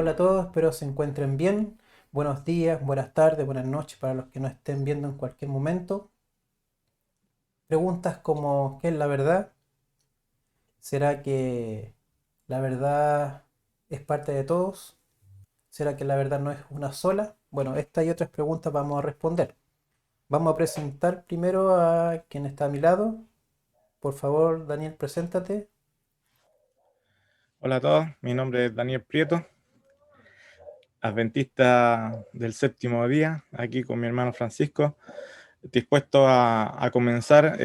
Hola a todos, espero se encuentren bien. Buenos días, buenas tardes, buenas noches para los que nos estén viendo en cualquier momento. Preguntas como ¿qué es la verdad? ¿Será que la verdad es parte de todos? ¿Será que la verdad no es una sola? Bueno, estas y otras preguntas vamos a responder. Vamos a presentar primero a quien está a mi lado. Por favor, Daniel, preséntate. Hola a todos, mi nombre es Daniel Prieto, adventista del séptimo día, aquí con mi hermano Francisco, dispuesto a comenzar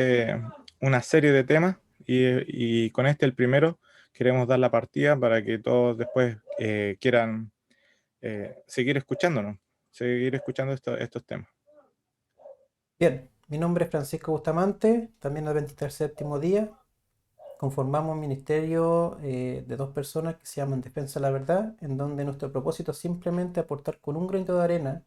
una serie de temas y con este, el primero, queremos dar la partida para que todos después quieran seguir escuchándonos, seguir escuchando estos temas. Bien, mi nombre es Francisco Bustamante, también adventista del séptimo día. Conformamos un ministerio de dos personas que se llaman Defensa de la Verdad, en donde nuestro propósito es simplemente aportar con un granito de arena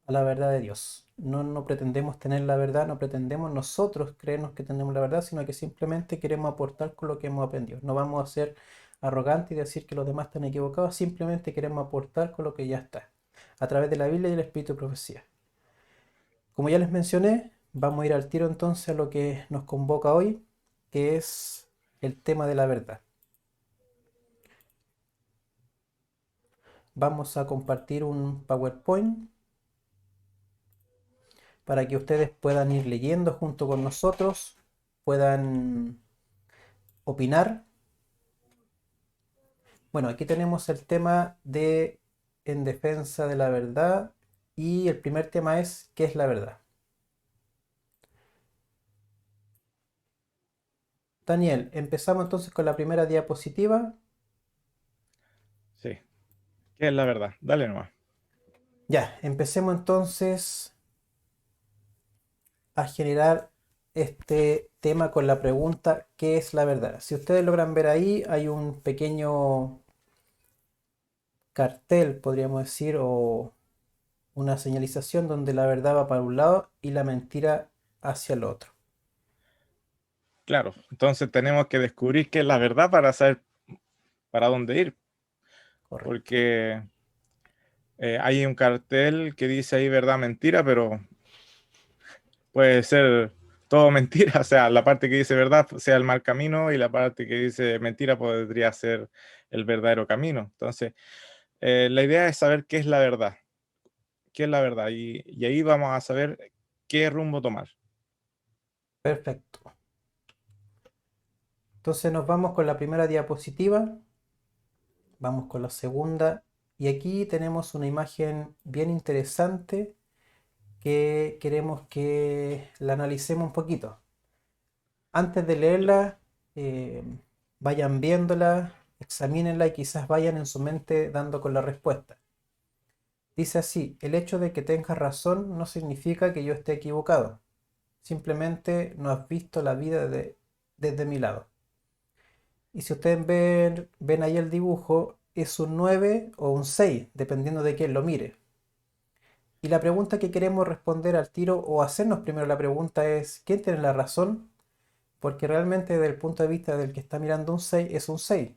a la verdad de Dios. No pretendemos tener la verdad, no pretendemos nosotros creernos que tenemos la verdad, sino que simplemente queremos aportar con lo que hemos aprendido. No vamos a ser arrogantes y decir que los demás están equivocados, simplemente queremos aportar con lo que ya está, a través de la Biblia y el Espíritu de Profecía. Como ya les mencioné, vamos a ir al tiro entonces a lo que nos convoca hoy, que es el tema de la verdad. Vamos a compartir un PowerPoint para que ustedes puedan ir leyendo junto con nosotros, puedan opinar. Bueno, aquí tenemos el tema de en defensa de la verdad y el primer tema es ¿qué es la verdad? Daniel, empezamos entonces con la primera diapositiva. Sí, ¿qué es la verdad? Dale nomás. Ya, empecemos entonces a generar este tema con la pregunta ¿qué es la verdad? Si ustedes logran ver ahí, hay un pequeño cartel, podríamos decir, o una señalización donde la verdad va para un lado y la mentira hacia el otro. Claro, entonces tenemos que descubrir qué es la verdad para saber para dónde ir, Correcto. porque hay un cartel que dice ahí verdad, mentira, pero puede ser todo mentira. O sea, la parte que dice verdad sea el mal camino y la parte que dice mentira podría ser el verdadero camino. Entonces, la idea es saber qué es la verdad, qué es la verdad, y ahí vamos a saber qué rumbo tomar. Perfecto. Entonces nos vamos con la primera diapositiva, vamos con la segunda y aquí tenemos una imagen bien interesante que queremos que la analicemos un poquito. Antes de leerla, eh, vayan viéndola, examínenla y quizás vayan en su mente dando con la respuesta. Dice así, el hecho de que tengas razón no significa que yo esté equivocado. Simplemente no has visto la vida desde mi lado. Y si ustedes ven ahí el dibujo, es un 9 o un 6 dependiendo de quién lo mire. Y la pregunta que queremos responder al tiro o hacernos primero la pregunta es, ¿quién tiene la razón? Porque realmente desde el punto de vista del que está mirando un 6 es un 6,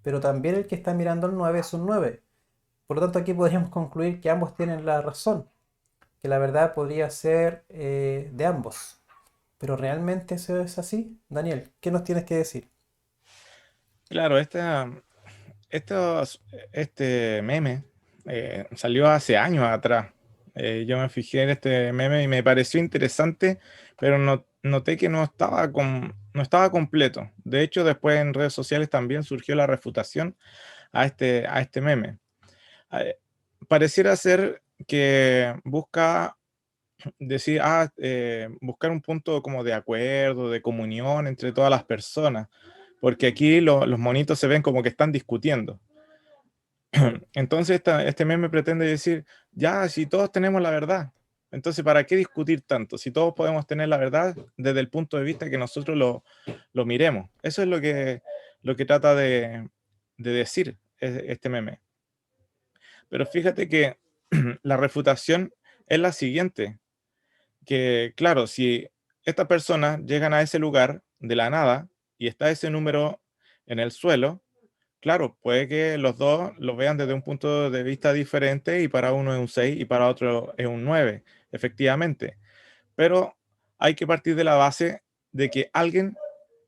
pero también el que está mirando el 9 es un 9. Por lo tanto, aquí podríamos concluir que ambos tienen la razón, que la verdad podría ser de ambos. Pero ¿realmente eso es así? Daniel, ¿qué nos tienes que decir? Claro, este meme salió hace años atrás. Yo me fijé en este meme y me pareció interesante, pero noté que no estaba completo. De hecho, después en redes sociales también surgió la refutación a este meme. Eh, Pareciera ser que busca decir, buscar un punto como de acuerdo, de comunión entre todas las personas, porque aquí los monitos se ven como que están discutiendo. Claro. Entonces este meme pretende decir, ya, si todos tenemos la verdad, entonces ¿para qué discutir tanto? Si todos podemos tener la verdad desde el punto de vista que nosotros lo miremos. Eso es lo que trata de decir este meme. Pero fíjate que la refutación es la siguiente, que claro, si estas personas llegan a ese lugar de la nada y está ese número en el suelo, claro, puede que los dos lo vean desde un punto de vista diferente y para uno es un 6 y para otro es un 9, efectivamente. Pero hay que partir de la base de que alguien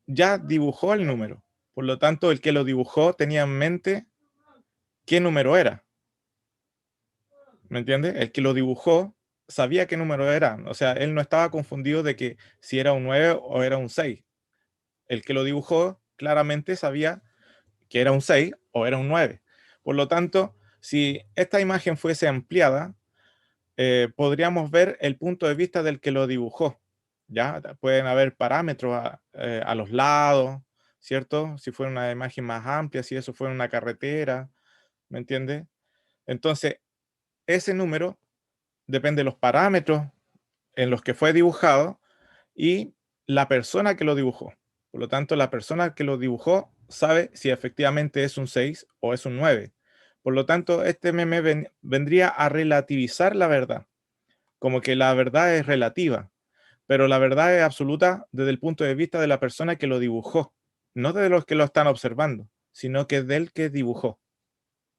ya dibujó el número. Por lo tanto, el que lo dibujó tenía en mente qué número era. ¿Me entiendes? El que lo dibujó sabía qué número era. O sea, él no estaba confundido de que si era un 9 o era un 6. El que lo dibujó claramente sabía que era un 6 o era un 9. Por lo tanto, si esta imagen fuese ampliada, podríamos ver el punto de vista del que lo dibujó. ¿Ya? Pueden haber parámetros a los lados, ¿cierto? Si fuera una imagen más amplia, si eso fuera una carretera, ¿me entiendes? Entonces, ese número depende de los parámetros en los que fue dibujado y la persona que lo dibujó. Por lo tanto, la persona que lo dibujó sabe si efectivamente es un 6 o es un 9. Por lo tanto, este meme vendría a relativizar la verdad, como que la verdad es relativa, pero la verdad es absoluta desde el punto de vista de la persona que lo dibujó, no de los que lo están observando, sino que del que dibujó.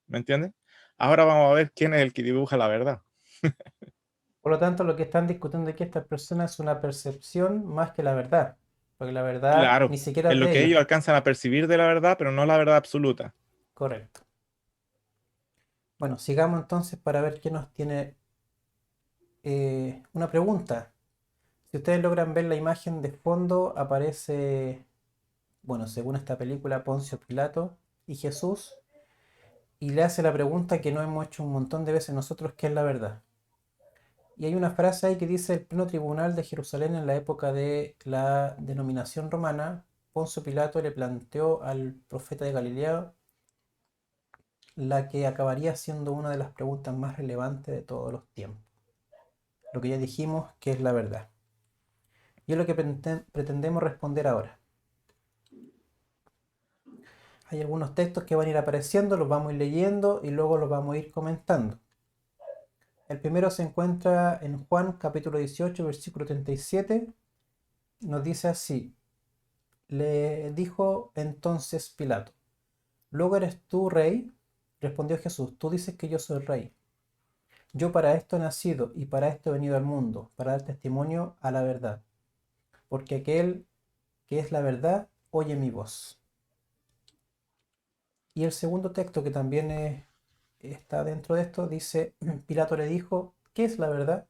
¿Me entiendes? Ahora vamos a ver quién es el que dibuja la verdad. Por lo tanto, lo que están discutiendo aquí estas personas es una percepción más que la verdad, porque la verdad Claro, ni siquiera es es lo de que ellos. ellos alcanzan a percibir de la verdad, pero no la verdad absoluta. Correcto. Bueno, sigamos entonces para ver qué nos tiene una pregunta. Si ustedes logran ver la imagen de fondo, aparece, bueno, según esta película, Poncio Pilato y Jesús, y le hace la pregunta que no hemos hecho un montón de veces nosotros, ¿qué es la verdad? Y hay una frase ahí que dice: el pleno tribunal de Jerusalén en la época de la denominación romana, Poncio Pilato le planteó al profeta de Galilea la que acabaría siendo una de las preguntas más relevantes de todos los tiempos. Lo que ya dijimos, que es la verdad. Y es lo que pretendemos responder ahora. Hay algunos textos que van a ir apareciendo, los vamos a ir leyendo y luego los vamos a ir comentando. El primero se encuentra en Juan capítulo 18, versículo 37. Nos dice así: le dijo entonces Pilato: ¿luego eres tú rey? Respondió Jesús: tú dices que yo soy rey. Yo para esto he nacido y para esto he venido al mundo, para dar testimonio a la verdad. Porque aquel que es la verdad oye mi voz. Y el segundo texto que también está dentro de esto dice: Pilato le dijo: ¿qué es la verdad?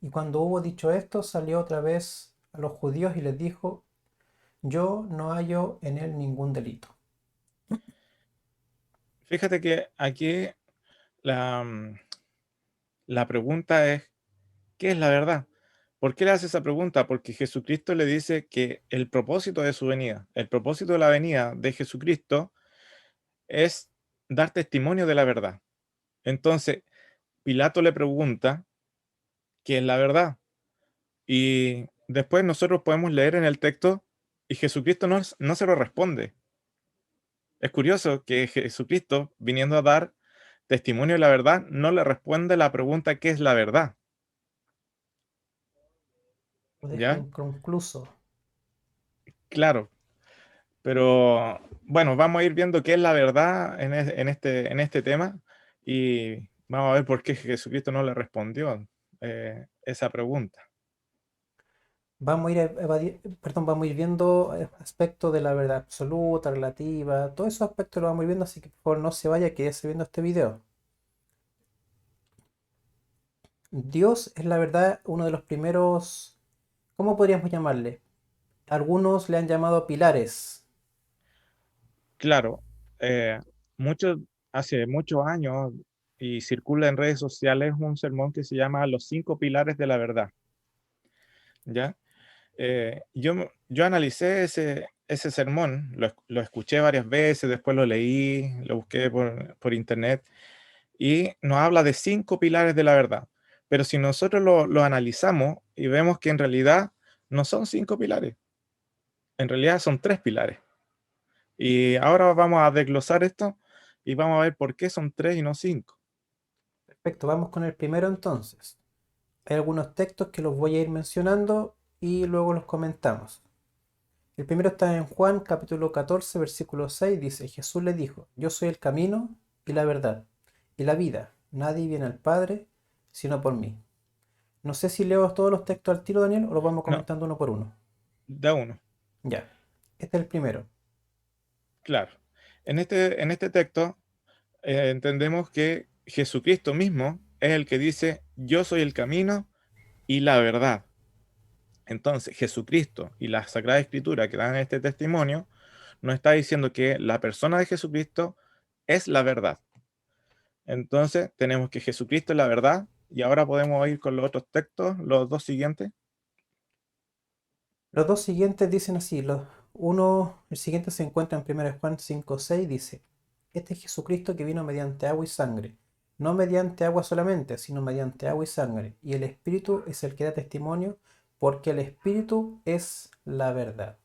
Y cuando hubo dicho esto, salió otra vez a los judíos y les dijo: yo no hallo en él ningún delito. Fíjate que aquí la, la pregunta es, ¿qué es la verdad? ¿Por qué le hace esa pregunta? Porque Jesucristo le dice que el propósito de su venida, el propósito de la venida de Jesucristo es dar testimonio de la verdad. Entonces, Pilato le pregunta, ¿qué es la verdad? Y después nosotros podemos leer en el texto y Jesucristo no se lo responde. Es curioso que Jesucristo, viniendo a dar testimonio de la verdad, no le responde la pregunta ¿qué es la verdad? Lo deja ¿Ya? inconcluso. Claro, pero bueno, vamos a ir viendo qué es la verdad en este tema y vamos a ver por qué Jesucristo no le respondió esa pregunta. Vamos a ir, vamos a ir viendo aspectos de la verdad absoluta, relativa, todos esos aspectos los vamos a ir viendo, así que por favor no se vaya, quédese viendo este video. Dios es la verdad uno de los primeros, ¿cómo podríamos llamarle? Algunos le han llamado pilares. Claro, eh, mucho, hace muchos años y circula en redes sociales un sermón que se llama Los cinco pilares de la verdad. ¿Ya? Yo analicé ese sermón, lo escuché varias veces, después lo leí, lo busqué por internet y nos habla de cinco pilares de la verdad. Pero si nosotros lo analizamos y vemos que en realidad no son cinco pilares, en realidad son tres pilares. Y ahora vamos a desglosar esto y vamos a ver por qué son tres y no cinco. Perfecto, vamos con el primero entonces. Hay algunos textos que los voy a ir mencionando y luego los comentamos. El primero está en Juan capítulo 14, versículo 6, dice, Jesús le dijo, yo soy el camino y la verdad y la vida. Nadie viene al Padre sino por mí. No sé si leo todos los textos al tiro, Daniel, o los vamos No, comentando uno por uno. da uno, Ya, este es el primero. claro. En este texto entendemos que Jesucristo mismo es el que dice, yo soy el camino y la verdad. Entonces, Jesucristo y la Sagrada Escritura que dan este testimonio nos está diciendo que la persona de Jesucristo es la verdad. Entonces, tenemos que Jesucristo es la verdad y ahora podemos ir con los otros textos, los dos siguientes. Los dos siguientes dicen así, el siguiente se encuentra en 1 Juan 5, 6, dice, este es Jesucristo que vino mediante agua y sangre, no mediante agua solamente, sino mediante agua y sangre, y el Espíritu es el que da testimonio, porque el Espíritu es la verdad.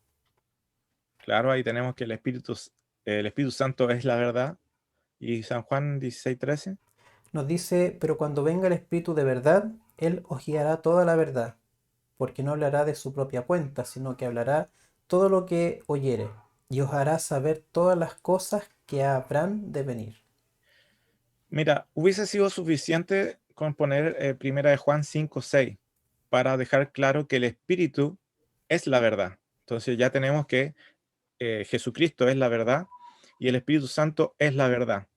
Claro, ahí tenemos que el Espíritu Santo es la verdad. Y San Juan 16:13. Nos dice, pero cuando venga el Espíritu de verdad, Él os guiará toda la verdad, porque no hablará de su propia cuenta, sino que hablará todo lo que oyere, y os hará saber todas las cosas que habrán de venir. Mira, hubiese sido suficiente con poner primera de Juan 5:6 para dejar claro que el Espíritu es la verdad. Entonces ya tenemos que Jesucristo es la verdad y el Espíritu Santo es la verdad.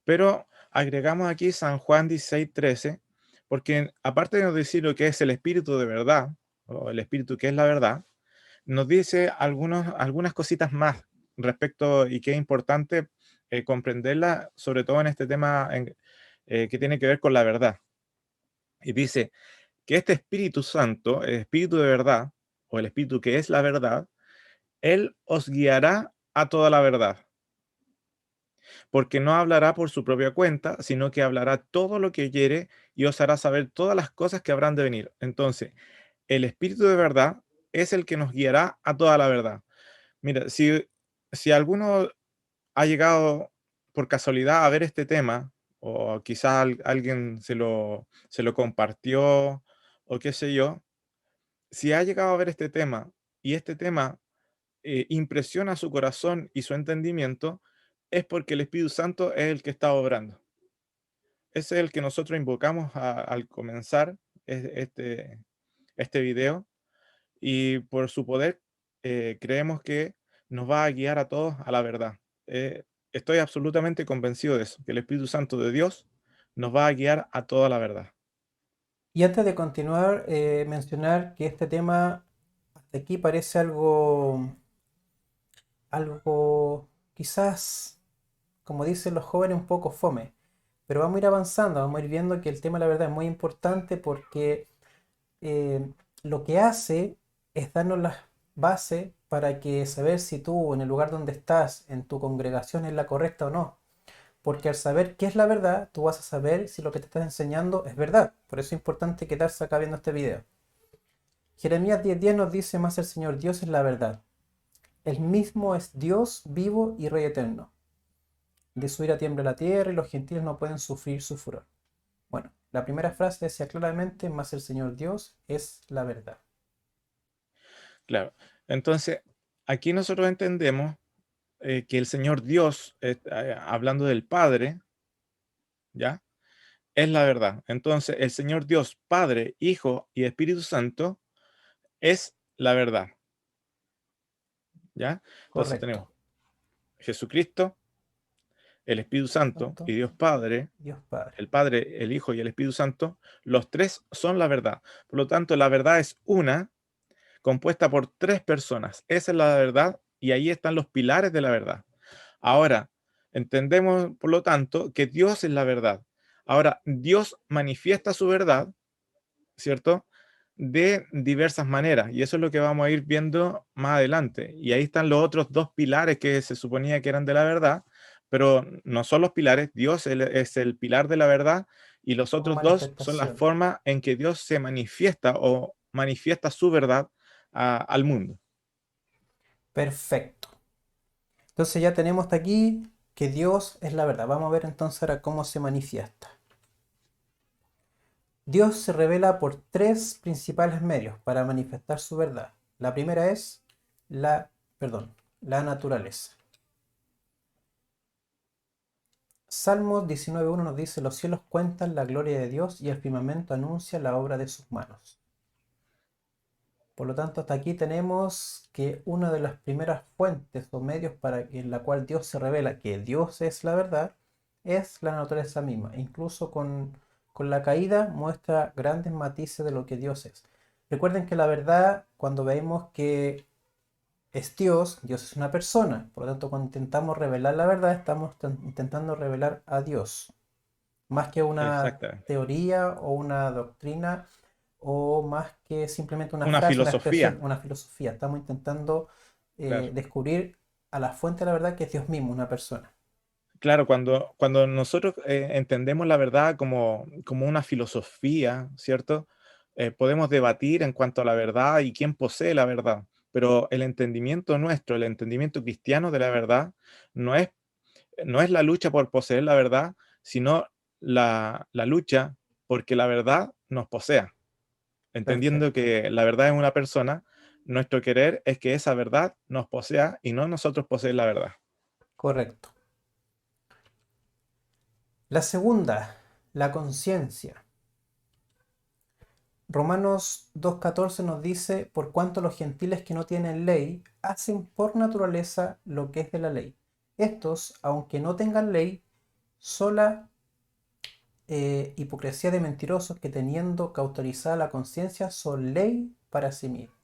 Pero agregamos aquí San Juan 16:13, porque aparte de decir lo que es el Espíritu de verdad, o el Espíritu que es la verdad, nos dice algunas cositas más respecto y que es importante comprenderla, sobre todo en este tema que tiene que ver con la verdad. Y dice que este Espíritu Santo, el Espíritu de verdad, o el Espíritu que es la verdad, Él os guiará a toda la verdad, porque no hablará por su propia cuenta, sino que hablará todo lo que oyere y os hará saber todas las cosas que habrán de venir. Entonces, el Espíritu de verdad es el que nos guiará a toda la verdad. Mira, si alguno ha llegado por casualidad a ver este tema, o quizás alguien se lo compartió, o qué sé yo, si ha llegado a ver este tema y este tema impresiona su corazón y su entendimiento, es porque el Espíritu Santo es el que está obrando. Ese es el que nosotros invocamos al comenzar este video y por su poder creemos que nos va a guiar a todos a la verdad. Estoy absolutamente convencido de eso, que el Espíritu Santo de Dios nos va a guiar a toda la verdad. Y antes de continuar, mencionar que este tema hasta aquí parece algo quizás, como dicen los jóvenes, un poco fome. Pero vamos a ir avanzando, vamos a ir viendo que el tema, la verdad, es muy importante porque eh, lo que hace es darnos las bases para que saber si tú en el lugar donde estás, en tu congregación, es la correcta o no. Porque al saber qué es la verdad, tú vas a saber si lo que te estás enseñando es verdad. Por eso es importante quedarse acá viendo este video. Jeremías 10:10 nos dice, más el Señor Dios es la verdad. El mismo es Dios vivo y Rey eterno. De su ira tiembla la tierra y los gentiles no pueden sufrir su furor. Bueno, la primera frase decía claramente, más el Señor Dios es la verdad. Claro. Entonces, aquí nosotros entendemos que el Señor Dios, hablando del Padre, ¿ya? Es la verdad. Entonces, el Señor Dios, Padre, Hijo y Espíritu Santo, es la verdad, ¿ya? Entonces tenemos Correcto. Jesucristo, el Espíritu Santo Santo, y Dios Padre, Dios Padre. el Padre, el Hijo y el Espíritu Santo, los tres son la verdad. Por lo tanto, la verdad es una, compuesta por tres personas. Esa es la verdad y ahí están los pilares de la verdad. Ahora, entendemos, por lo tanto, que Dios es la verdad. Ahora, Dios manifiesta su verdad, ¿cierto? De diversas maneras. Y eso es lo que vamos a ir viendo más adelante. Y ahí están los otros dos pilares que se suponía que eran de la verdad, pero no son los pilares. Dios es el pilar de la verdad y los Como otros dos son la manifestación. forma en que Dios se manifiesta o manifiesta su verdad al mundo. Perfecto. Entonces ya tenemos hasta aquí que Dios es la verdad. Vamos a ver entonces ahora cómo se manifiesta. Dios se revela por tres principales medios para manifestar su verdad. La primera es la, perdón, la naturaleza. Salmos 19.1 nos dice, los cielos cuentan la gloria de Dios y el firmamento anuncia la obra de sus manos. Por lo tanto, hasta aquí tenemos que una de las primeras fuentes o medios para que, en la cual Dios se revela que Dios es la verdad, es la naturaleza misma. Incluso con la caída muestra grandes matices de lo que Dios es. Recuerden que la verdad, cuando vemos que es Dios, Dios es una persona. Por lo tanto, cuando intentamos revelar la verdad, estamos intentando revelar a Dios. Más que una Exactamente. teoría o una doctrina o más que simplemente una Una frase, una expresión, filosofía, una filosofía. Estamos intentando claro. descubrir a la fuente de la verdad que es Dios mismo, una persona. Claro, cuando nosotros entendemos la verdad como una filosofía, ¿cierto? Podemos debatir en cuanto a la verdad y quién posee la verdad, pero el entendimiento nuestro, el entendimiento cristiano de la verdad, no es, no es la lucha por poseer la verdad, sino la lucha porque la verdad nos posea. Entendiendo Perfecto. que la verdad es una persona, nuestro querer es que esa verdad nos posea y no nosotros poseer la verdad. Correcto. La segunda, la conciencia. Romanos 2.14 nos dice, por cuanto los gentiles que no tienen ley hacen por naturaleza lo que es de la ley. Estos, aunque no tengan ley, sola hipocresía de mentirosos que teniendo cauterizada la conciencia son ley para sí mismos.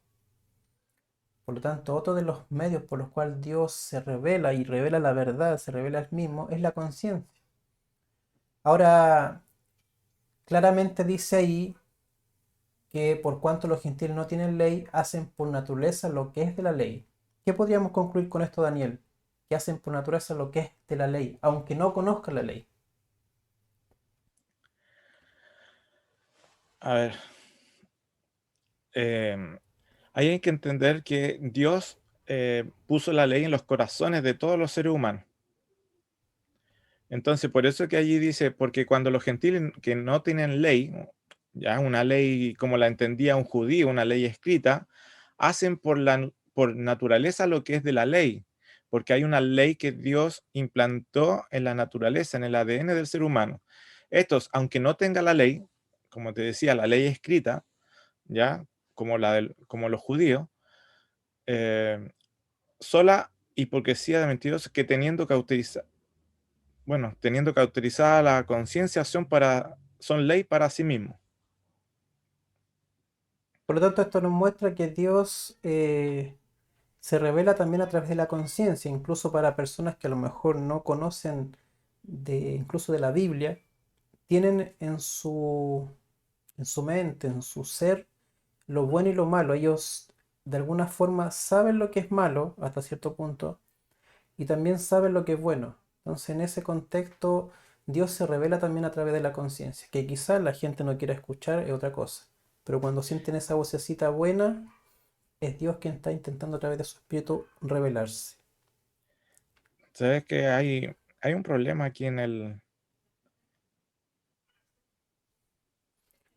Por lo tanto, otro de los medios por los cuales Dios se revela y revela la verdad, se revela él mismo, es la conciencia. Ahora, claramente dice ahí que por cuanto los gentiles no tienen ley, hacen por naturaleza lo que es de la ley. ¿Qué podríamos concluir con esto, Daniel? Que hacen por naturaleza lo que es de la ley, aunque no conozcan la ley. A ver, ahí hay que entender que Dios puso la ley en los corazones de todos los seres humanos. Entonces, por eso que allí dice, porque cuando los gentiles que no tienen ley, ya una ley como la entendía un judío, una ley escrita, hacen por naturaleza lo que es de la ley, porque hay una ley que Dios implantó en la naturaleza, en el ADN del ser humano. Estos, aunque no tenga la ley, como te decía, la ley escrita, ya como los judíos, eh, sola hipocresía de mentirosos que teniendo cauterizada la conciencia son ley para sí mismos. Por lo tanto, esto nos muestra que Dios se revela también a través de la conciencia, incluso para personas que a lo mejor no conocen incluso de la Biblia, tienen en su mente, en su ser, lo bueno y lo malo. Ellos de alguna forma saben lo que es malo hasta cierto punto y también saben lo que es bueno. Entonces, en ese contexto, Dios se revela también a través de la conciencia, que quizás la gente no quiera escuchar es otra cosa. Pero cuando sienten esa vocecita buena, es Dios quien está intentando a través de su espíritu revelarse. ¿Sabes que hay un problema aquí en el...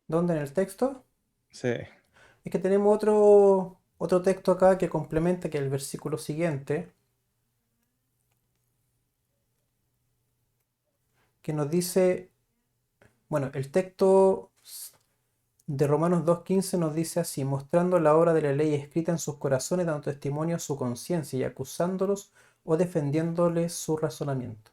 ¿Dónde en el texto? Sí, Es que tenemos otro texto acá que complementa, que es el versículo siguiente, que nos dice, bueno, el texto de Romanos 2.15 nos dice así, mostrando la obra de la ley escrita en sus corazones, dando testimonio a su conciencia y acusándolos o defendiéndoles su razonamiento.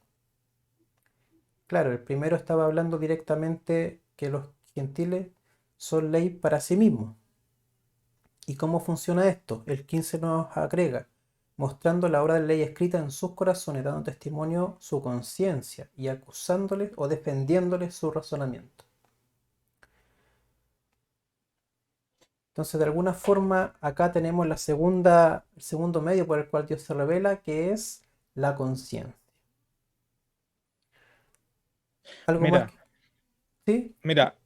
Claro, el primero estaba hablando directamente que los gentiles son ley para sí mismos. ¿Y cómo funciona esto? El 15 nos agrega, mostrando la obra de ley escrita en sus corazones, dando testimonio su conciencia y acusándoles o defendiéndoles su razonamiento. Entonces, de alguna forma, acá tenemos el segundo medio por el cual Dios se revela, que es la conciencia. ¿Algo más mira, que... ¿Sí?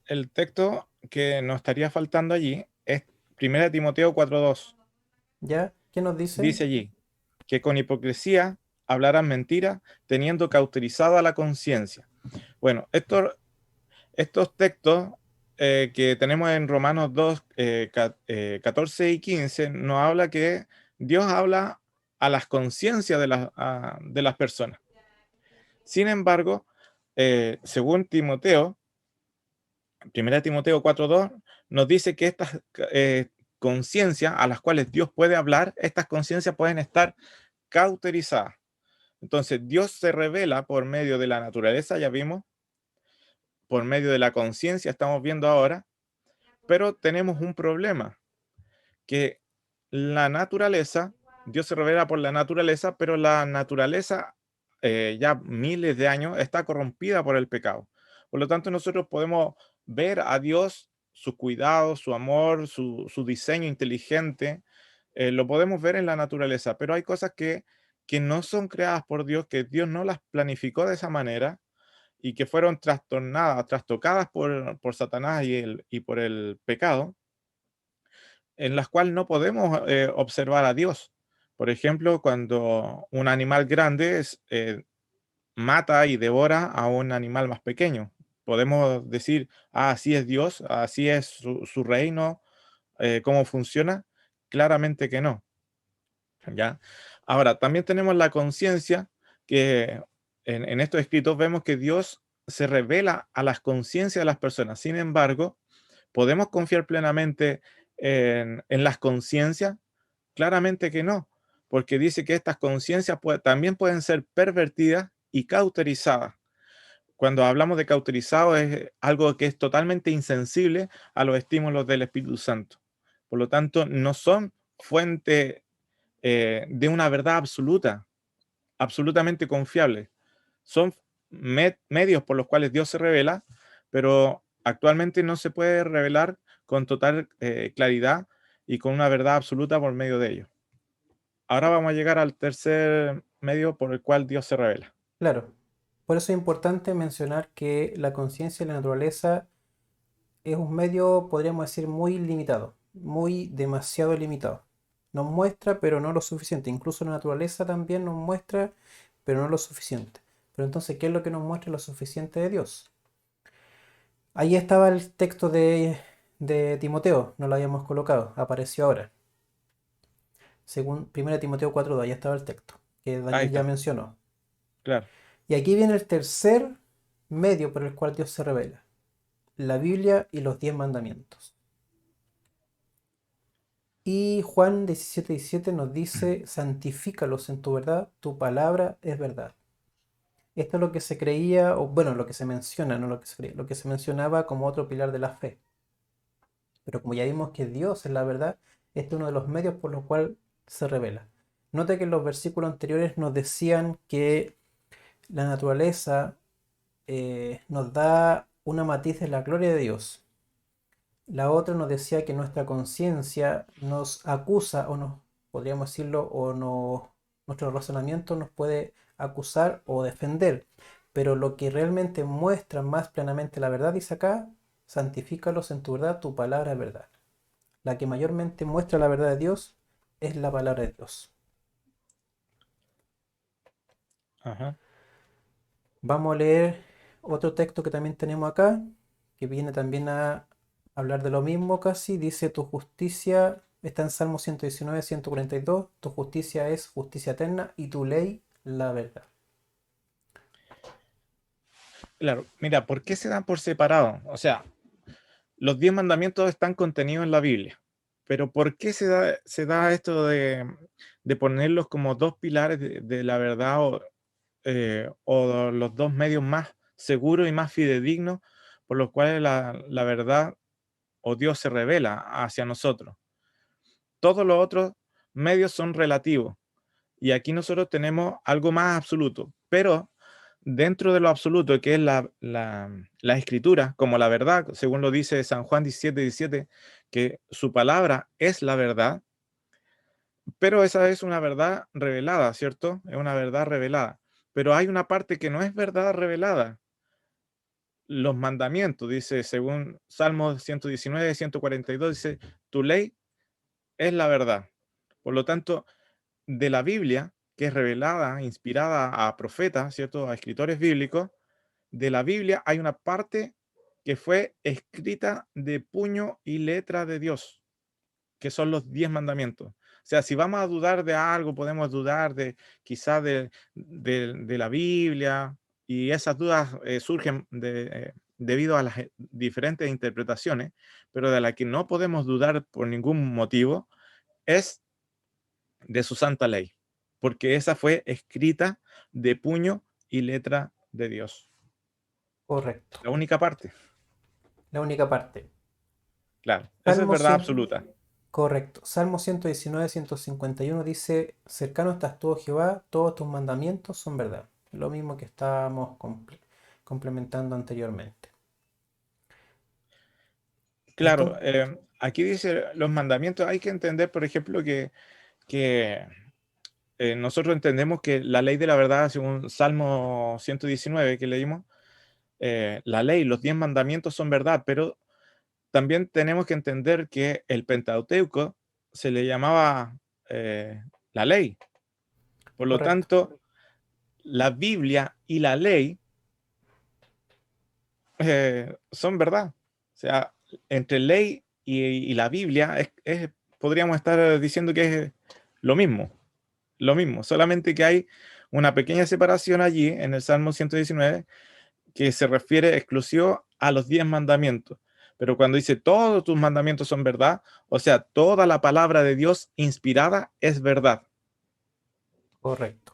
el texto que nos estaría faltando allí es 1 Timoteo 4:2. ¿Ya? ¿Qué nos dice? Dice allí que con hipocresía hablarán mentira, teniendo cauterizada la conciencia. Bueno, estos textos que tenemos en Romanos 2, 14 y 15, nos habla que Dios habla a las conciencias de las personas. Sin embargo, según Timoteo, 1 Timoteo 4:2, nos dice que estas conciencias a las cuales Dios puede hablar, estas conciencias pueden estar cauterizadas. Entonces, Dios se revela por medio de la naturaleza, ya vimos, por medio de la conciencia, estamos viendo ahora, pero tenemos un problema, que la naturaleza, Dios se revela por la naturaleza, pero la naturaleza ya miles de años está corrompida por el pecado. Por lo tanto, nosotros podemos ver a Dios, su cuidado, su amor, su diseño inteligente, lo podemos ver en la naturaleza, pero hay cosas que no son creadas por Dios, que Dios no las planificó de esa manera y que fueron trastornadas, trastocadas por Satanás y por el pecado, en las cuales no podemos observar a Dios. Por ejemplo, cuando un animal grande mata y devora a un animal más pequeño. Podemos decir, ah, así es Dios, así es su reino, cómo funciona. Claramente que no. ¿Ya? Ahora, también tenemos la conciencia que en estos escritos vemos que Dios se revela a las conciencias de las personas. Sin embargo, ¿podemos confiar plenamente en las conciencias? Claramente que no, porque dice que estas conciencias también pueden ser pervertidas y cauterizadas. Cuando hablamos de cauterizado es algo que es totalmente insensible a los estímulos del Espíritu Santo. Por lo tanto, no son fuente de una verdad absoluta, absolutamente confiable. Son medios por los cuales Dios se revela, pero actualmente no se puede revelar con total claridad y con una verdad absoluta por medio de ellos. Ahora vamos a llegar al tercer medio por el cual Dios se revela. Claro, por eso es importante mencionar que la conciencia de la naturaleza es un medio, podríamos decir, muy limitado, muy demasiado limitado. Nos muestra, pero no lo suficiente. Incluso la naturaleza también nos muestra, pero no lo suficiente. Pero entonces, ¿qué es lo que nos muestra lo suficiente de Dios? Ahí estaba el texto de Timoteo, no lo habíamos colocado, apareció ahora. Según 1 Timoteo 4:2, ahí estaba el texto, que Ahí Daniel ya está, mencionó. claro. Y aquí viene el tercer medio por el cual Dios se revela, la Biblia y los 10 mandamientos. Y Juan 17:17 nos dice, santifícalos en tu verdad, tu palabra es verdad. Esto es lo que se creía, o bueno, lo que se menciona, no lo que se creía, lo que se mencionaba como otro pilar de la fe. Pero como ya vimos que Dios es la verdad, este es uno de los medios por los cuales se revela. Nota que en los versículos anteriores nos decían que la naturaleza nos da una matiz de la gloria de Dios. La otra nos decía que nuestra conciencia nos acusa, o nos, podríamos decirlo, nuestro razonamiento nos puede acusar o defender. Pero lo que realmente muestra más plenamente la verdad, dice acá, santifícalos en tu verdad, tu palabra es verdad. La que mayormente muestra la verdad de Dios es la palabra de Dios. Ajá. Vamos a leer otro texto que también tenemos acá, que viene también a hablar de lo mismo casi. Dice, tu justicia, está en Salmo 119, 142, tu justicia es justicia eterna y tu ley la verdad. Claro, mira, ¿por qué se dan por separado? O sea, los 10 mandamientos están contenidos en la Biblia, pero ¿por qué se da esto de ponerlos como dos pilares de la verdad o los dos medios más seguros y más fidedignos por los cuales la verdad o Dios se revela hacia nosotros? Todos los otros medios son relativos y aquí nosotros tenemos algo más absoluto, pero dentro de lo absoluto, que es la escritura, como la verdad, según lo dice San Juan 17:17, que su palabra es la verdad, pero esa es una verdad revelada, ¿cierto? Es una verdad revelada. Pero hay una parte que no es verdad revelada. Los mandamientos, dice, según Salmos 119, 142, dice, tu ley es la verdad. Por lo tanto, de la Biblia, que es revelada, inspirada a profetas, ¿cierto? A escritores bíblicos, de la Biblia hay una parte que fue escrita de puño y letra de Dios, que son los 10 mandamientos. sea, si vamos a dudar de algo, podemos dudar de quizás de la Biblia, y esas dudas surgen debido a las diferentes interpretaciones, pero de la que no podemos dudar por ningún motivo es de su santa ley, porque esa fue escrita de puño y letra de Dios. Correcto. La única parte, La única parte. claro, esa es Salmo verdad 100. absoluta. Correcto. Salmo 119, 151 dice, cercano estás tú, oh Jehová, todos tus mandamientos son verdad. Lo mismo que estábamos complementando anteriormente. Claro, Entonces, aquí dice los mandamientos, hay que entender, por ejemplo, que nosotros entendemos que la ley de la verdad, según Salmo 119 que leímos, la ley, los 10 mandamientos son verdad, pero también tenemos que entender que el Pentateuco se le llamaba la ley. Por lo correcto, tanto, la Biblia y la ley son verdad. O sea, entre ley y la Biblia podríamos estar diciendo que es lo mismo, lo mismo, solamente que hay una pequeña separación allí en el Salmo 119 que se refiere exclusivo a los 10 mandamientos. Pero cuando dice todos tus mandamientos son verdad, o sea, toda la palabra de Dios inspirada es verdad. correcto.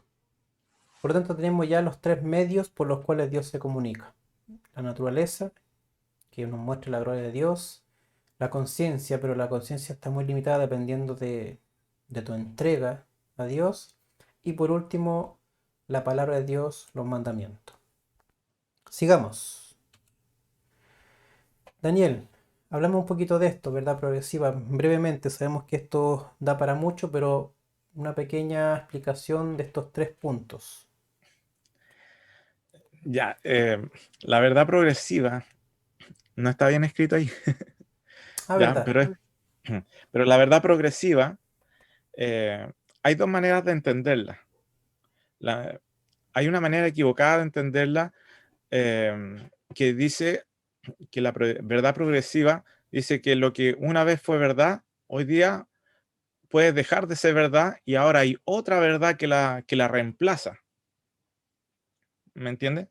Por lo tanto, tenemos ya los tres medios por los cuales Dios se comunica. La naturaleza, que nos muestra la gloria de Dios. La conciencia, pero la conciencia está muy limitada dependiendo de tu entrega a Dios. Y por último, la palabra de Dios, los mandamientos. Sigamos. Daniel, hablamos un poquito de esto, ¿verdad? Progresiva, brevemente. Sabemos que esto da para mucho, pero una pequeña explicación de estos tres puntos. Ya, la verdad progresiva no está bien escrito ahí, Ah, ya, ¿verdad? pero la verdad progresiva, eh, hay dos maneras de entenderla. La- Hay una manera equivocada de entenderla que dice que la verdad progresiva dice que lo que una vez fue verdad, hoy día puede dejar de ser verdad y ahora hay otra verdad que la reemplaza. ¿Me entiendes?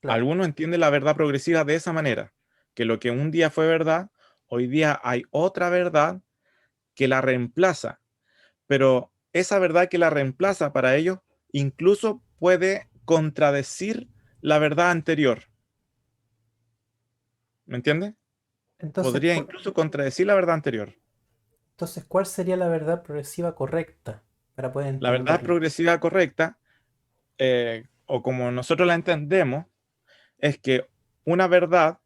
Claro. Algunos entienden la verdad progresiva de esa manera, que lo que un día fue verdad, hoy día hay otra verdad que la reemplaza, pero esa verdad que la reemplaza para ellos incluso puede contradecir la verdad anterior. ¿Me entiendes? Entonces, Podría incluso contradecir la verdad anterior. ¿cuál sería la verdad progresiva correcta para poder La verdad entenderlo? progresiva correcta, o como nosotros la entendemos, es que una verdad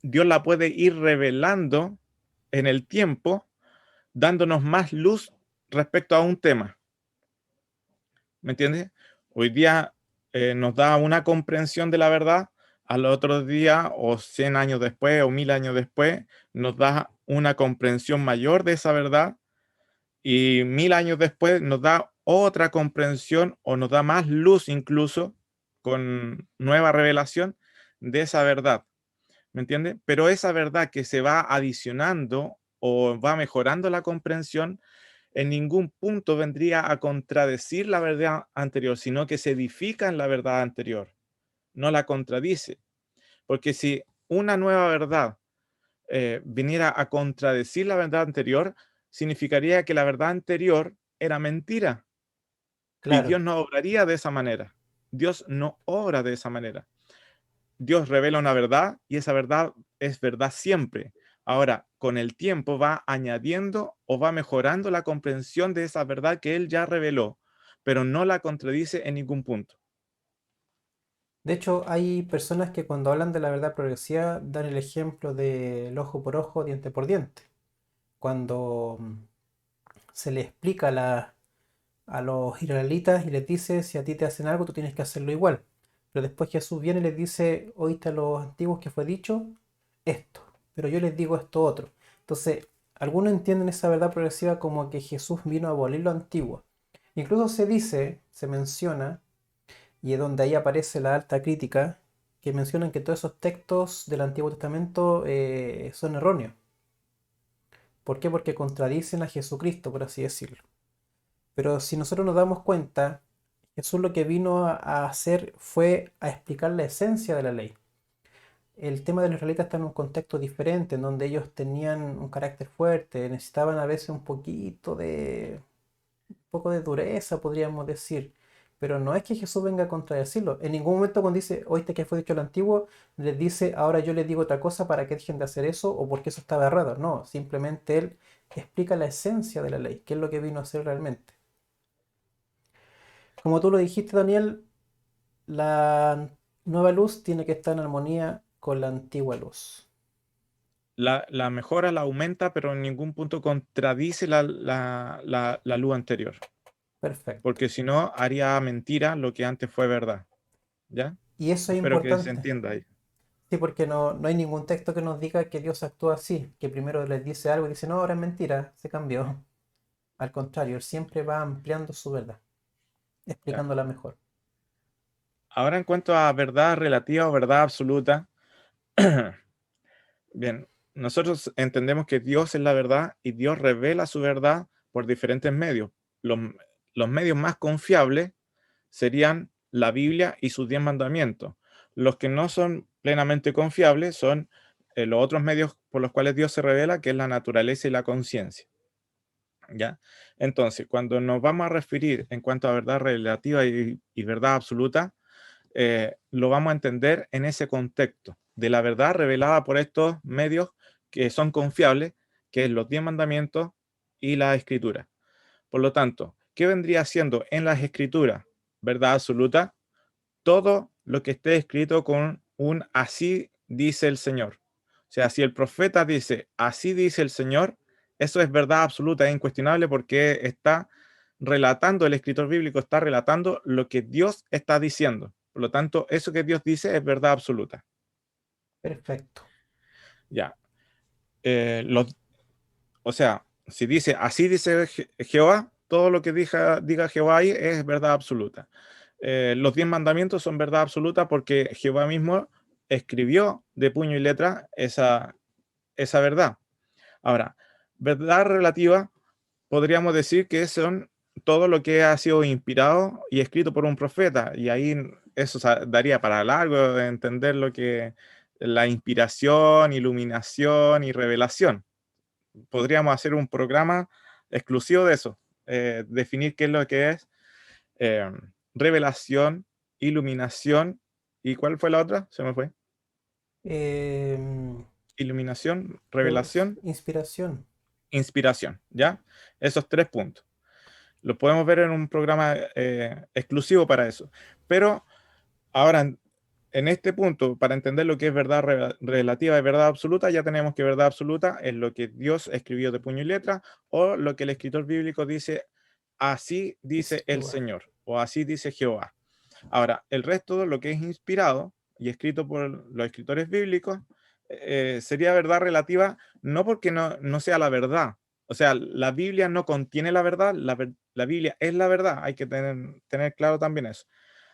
Dios la puede ir revelando en el tiempo, dándonos más luz respecto a un tema. ¿Me entiendes? Hoy día nos da una comprensión de la verdad, al otro día, o 100 años después, o 1000 años después, nos da una comprensión mayor de esa verdad, y 1000 años después nos da otra comprensión o nos da más luz incluso con nueva revelación de esa verdad. ¿Me entiendes? Pero esa verdad que se va adicionando o va mejorando la comprensión, en ningún punto vendría a contradecir la verdad anterior, sino que se edifica en la verdad anterior, no la contradice. Porque si una nueva verdad viniera a contradecir la verdad anterior, significaría que la verdad anterior era mentira. Y Claro. Dios no obraría de esa manera. Dios no obra de esa manera. Dios revela una verdad y esa verdad es verdad siempre. Ahora, con el tiempo va añadiendo o va mejorando la comprensión de esa verdad que Él ya reveló, pero no la contradice en ningún punto. De hecho, hay personas que cuando hablan de la verdad progresiva dan el ejemplo del ojo por ojo, diente por diente. Cuando se le explica a los israelitas y les dice, si a ti te hacen algo, tú tienes que hacerlo igual. Pero después Jesús viene y les dice, oíste a los antiguos que fue dicho esto, pero yo les digo esto otro. Entonces, algunos entienden esa verdad progresiva como que Jesús vino a abolir lo antiguo. Incluso se dice, se menciona, y es donde ahí aparece la alta crítica, que mencionan que todos esos textos del Antiguo Testamento son erróneos, ¿Por qué? Porque contradicen a Jesucristo, por así decirlo. Pero si nosotros nos damos cuenta, Jesús lo que vino a hacer fue a explicar la esencia de la ley. El tema de los israelitas está en un contexto diferente, en donde ellos tenían un carácter fuerte, necesitaban a veces un poco de dureza, podríamos decir. Pero no es que Jesús venga a contradecirlo. En ningún momento cuando dice, oíste que fue dicho lo antiguo, les dice, ahora yo les digo otra cosa para que dejen de hacer eso o porque eso estaba errado. No, simplemente él explica la esencia de la ley, qué es lo que vino a hacer realmente. Como tú lo dijiste, Daniel, la nueva luz tiene que estar en armonía con la antigua luz. La mejora, la aumenta, pero en ningún punto contradice la luz anterior, Perfecto. porque si no haría mentira lo que antes fue verdad. ¿Ya? Y eso es Espero que se importante. entienda ahí. Sí, porque no hay ningún texto que nos diga que Dios actúa así, que primero les dice algo y dice, no, ahora es mentira, se cambió. Al contrario, él siempre va ampliando su verdad, Ya. explicándola mejor. Ahora en cuanto a verdad relativa o verdad absoluta, bien, nosotros entendemos que Dios es la verdad y Dios revela su verdad por diferentes medios. Los, los medios más confiables serían la Biblia y sus 10 mandamientos. Los que no son plenamente confiables son los otros medios por los cuales Dios se revela, que es la naturaleza y la conciencia. ¿Ya? Entonces, cuando nos vamos a referir en cuanto a verdad relativa y verdad absoluta, lo vamos a entender en ese contexto de la verdad revelada por estos medios que son confiables, que es los 10 mandamientos y la escritura. Por lo tanto, ¿qué vendría siendo en las escrituras verdad absoluta? Todo lo que esté escrito con un así dice el Señor. O sea, si el profeta dice así dice el Señor, eso es verdad absoluta, es incuestionable porque está relatando, el escritor bíblico está relatando lo que Dios está diciendo. Por lo tanto, eso que Dios dice es verdad absoluta. Perfecto. Ya. Eh, los, o sea, si dice así dice Jehová, todo lo que diga Jehová ahí es verdad absoluta. Los 10 mandamientos son verdad absoluta porque Jehová mismo escribió de puño y letra esa verdad. Ahora, verdad relativa, podríamos decir que son todo lo que ha sido inspirado y escrito por un profeta, y ahí eso daría para largo de entender lo que la inspiración, iluminación y revelación. Podríamos hacer un programa exclusivo de eso, definir qué es lo que es eh, revelación, iluminación, ¿y cuál fue la otra? Se me fue. Em, Iluminación, revelación, Inspiración. inspiración, ¿ya? Esos 3 puntos. Lo podemos ver en un programa exclusivo para eso. Pero ahora, en este punto, para entender lo que es verdad relativa y verdad absoluta, ya tenemos que verdad absoluta es lo que Dios escribió de puño y letra o lo que el escritor bíblico dice, así Dice dice el Jehová. Señor o así dice Jehová. Ahora, el resto, lo que es inspirado y escrito por los escritores bíblicos, sería verdad relativa, no porque no sea la verdad. O sea, la Biblia no contiene la verdad, la Biblia es la verdad, hay que tener claro también eso.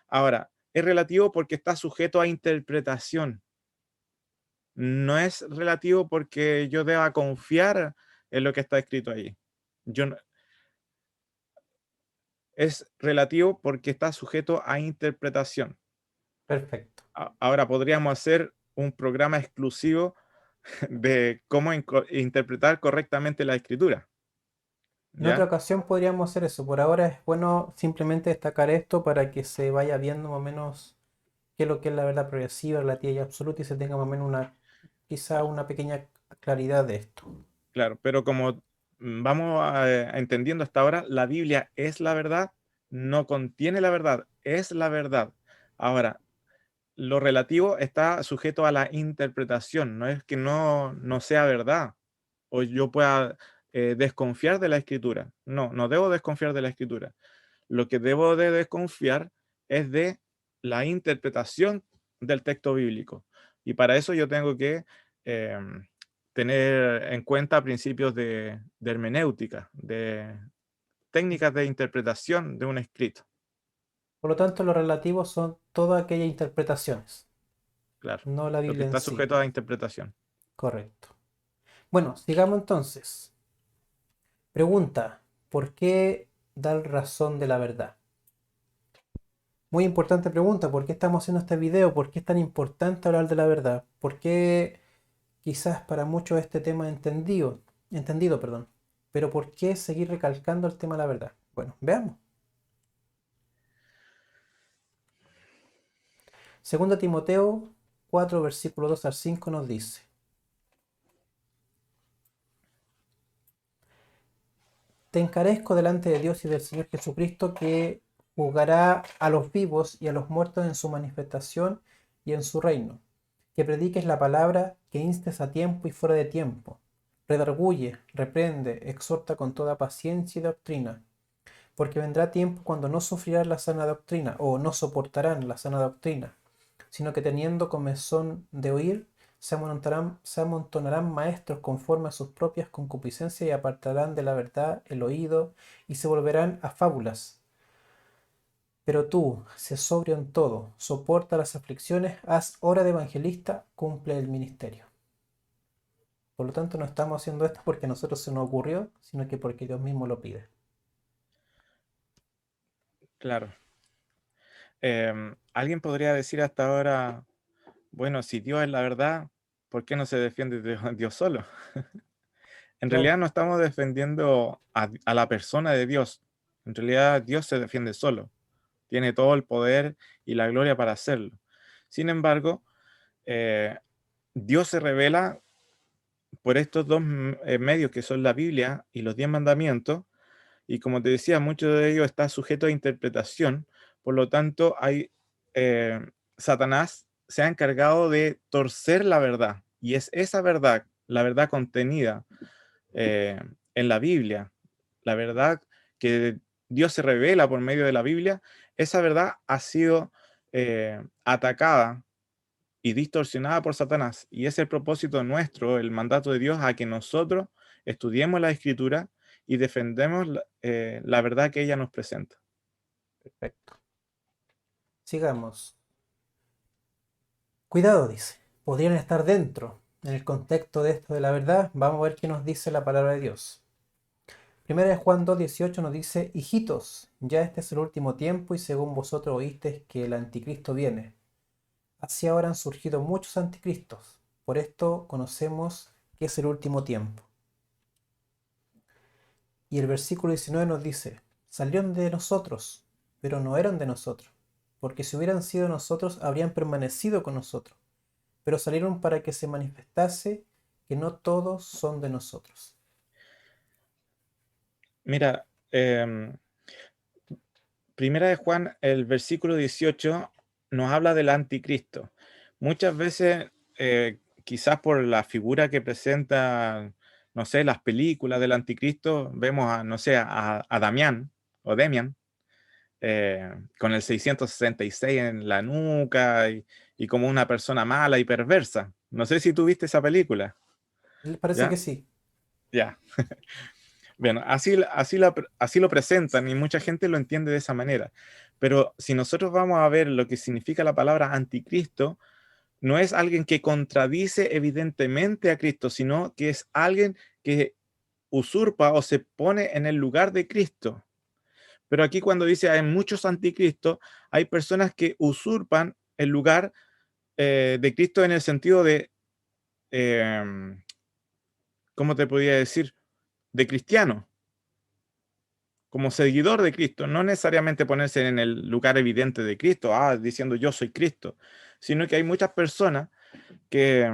Ahora, es relativo porque está sujeto a interpretación. No es relativo porque yo deba confiar en lo que está escrito ahí. Yo no- Es relativo porque está sujeto a interpretación. Perfecto. Ahora podríamos hacer un programa exclusivo de cómo interpretar correctamente la escritura, En otra ¿ya? ocasión podríamos hacer eso. Por ahora es bueno simplemente destacar esto para que se vaya viendo más o menos qué es lo que es la verdad progresiva, relativa y absoluta y se tenga más o menos quizá una pequeña claridad de esto. Claro, pero como vamos entendiendo hasta ahora, la Biblia es la verdad, no contiene la verdad, es la verdad. Ahora, lo relativo está sujeto a la interpretación, no es que no sea verdad o yo pueda desconfiar de la escritura. No, no debo desconfiar de la escritura. Lo que debo de desconfiar es de la interpretación del texto bíblico. Y para eso yo tengo que tener en cuenta principios de hermenéutica, de técnicas de interpretación de un escrito. Por lo tanto, lo relativo son todas aquellas interpretaciones, Claro, no la lo que Biblia en está sí. sujeto a interpretación. Correcto. Bueno, sigamos entonces. Pregunta, ¿por qué dar razón de la verdad? Muy importante pregunta, ¿por qué estamos haciendo este video? ¿Por qué es tan importante hablar de la verdad? ¿Por qué quizás para muchos este tema entendido, perdón? Pero ¿por qué seguir recalcando el tema de la verdad? Bueno, veamos. Segunda Timoteo 4, versículo 2 al 5 nos dice: Te encarezco delante de Dios y del Señor Jesucristo, que juzgará a los vivos y a los muertos en su manifestación y en su reino. Que prediques la palabra, que instes a tiempo y fuera de tiempo. Redarguye, reprende, exhorta con toda paciencia y doctrina. Porque vendrá tiempo cuando no sufrirán la sana doctrina, o no soportarán la sana doctrina, sino que teniendo comezón de oír, se amontonarán maestros conforme a sus propias concupiscencias y apartarán de la verdad el oído y se volverán a fábulas. Pero tú, sé sobrio en todo, soporta las aflicciones, haz obra de evangelista, cumple el ministerio. Por lo tanto, no estamos haciendo esto porque a nosotros se nos ocurrió, sino que porque Dios mismo lo pide. Claro. Alguien podría decir hasta ahora, bueno, si Dios es la verdad, ¿por qué no se defiende Dios solo? En realidad Claro, no estamos defendiendo a la persona de Dios. En realidad Dios se defiende solo. Tiene todo el poder y la gloria para hacerlo. Sin embargo, eh, Dios se revela por estos dos medios que son la Biblia y los 10 mandamientos. Y como te decía, mucho de ello está sujeto a interpretación. Por lo tanto, eh, Satanás se ha encargado de torcer la verdad. Y es esa verdad, la verdad contenida eh, en la Biblia, la verdad que Dios se revela por medio de la Biblia, esa verdad ha sido atacada y distorsionada por Satanás. Y es el propósito nuestro, el mandato de Dios, a que nosotros estudiemos la Escritura y defendemos la verdad que ella nos presenta. perfecto. Sigamos. Cuidado, dice. Podrían estar dentro. En el contexto de esto de la verdad, vamos a ver qué nos dice la palabra de Dios. Primera de Juan 2:18 nos dice: Hijitos, ya este es el último tiempo y según vosotros oísteis que el anticristo viene. Así ahora han surgido muchos anticristos. Por esto conocemos que es el último tiempo. Y el versículo 19 nos dice: Salieron de nosotros, pero no eran de nosotros, porque si hubieran sido de nosotros habrían permanecido con nosotros, pero salieron para que se manifestase que no todos son de nosotros. Mira, Primera de Juan, el versículo 18 nos habla del anticristo. Muchas veces, quizás por la figura que presenta, no sé, las películas del anticristo, vemos a, no sé, a Damián o Demian, con el 666 en la nuca y como una persona mala y perversa. No sé si tú viste esa película, Parece que ¿ya? sí. Ya. Bueno, así lo presentan y mucha gente lo entiende de esa manera. Pero si nosotros vamos a ver lo que significa la palabra anticristo, no es alguien que contradice evidentemente a Cristo, sino que es alguien que usurpa o se pone en el lugar de Cristo. Pero aquí cuando dice hay muchos anticristos, hay personas que usurpan el lugar de Cristo en el sentido de, eh, ¿cómo te podría decir? De cristiano, como seguidor de Cristo, no necesariamente ponerse en el lugar evidente de Cristo, diciendo yo soy Cristo, sino que hay muchas personas que,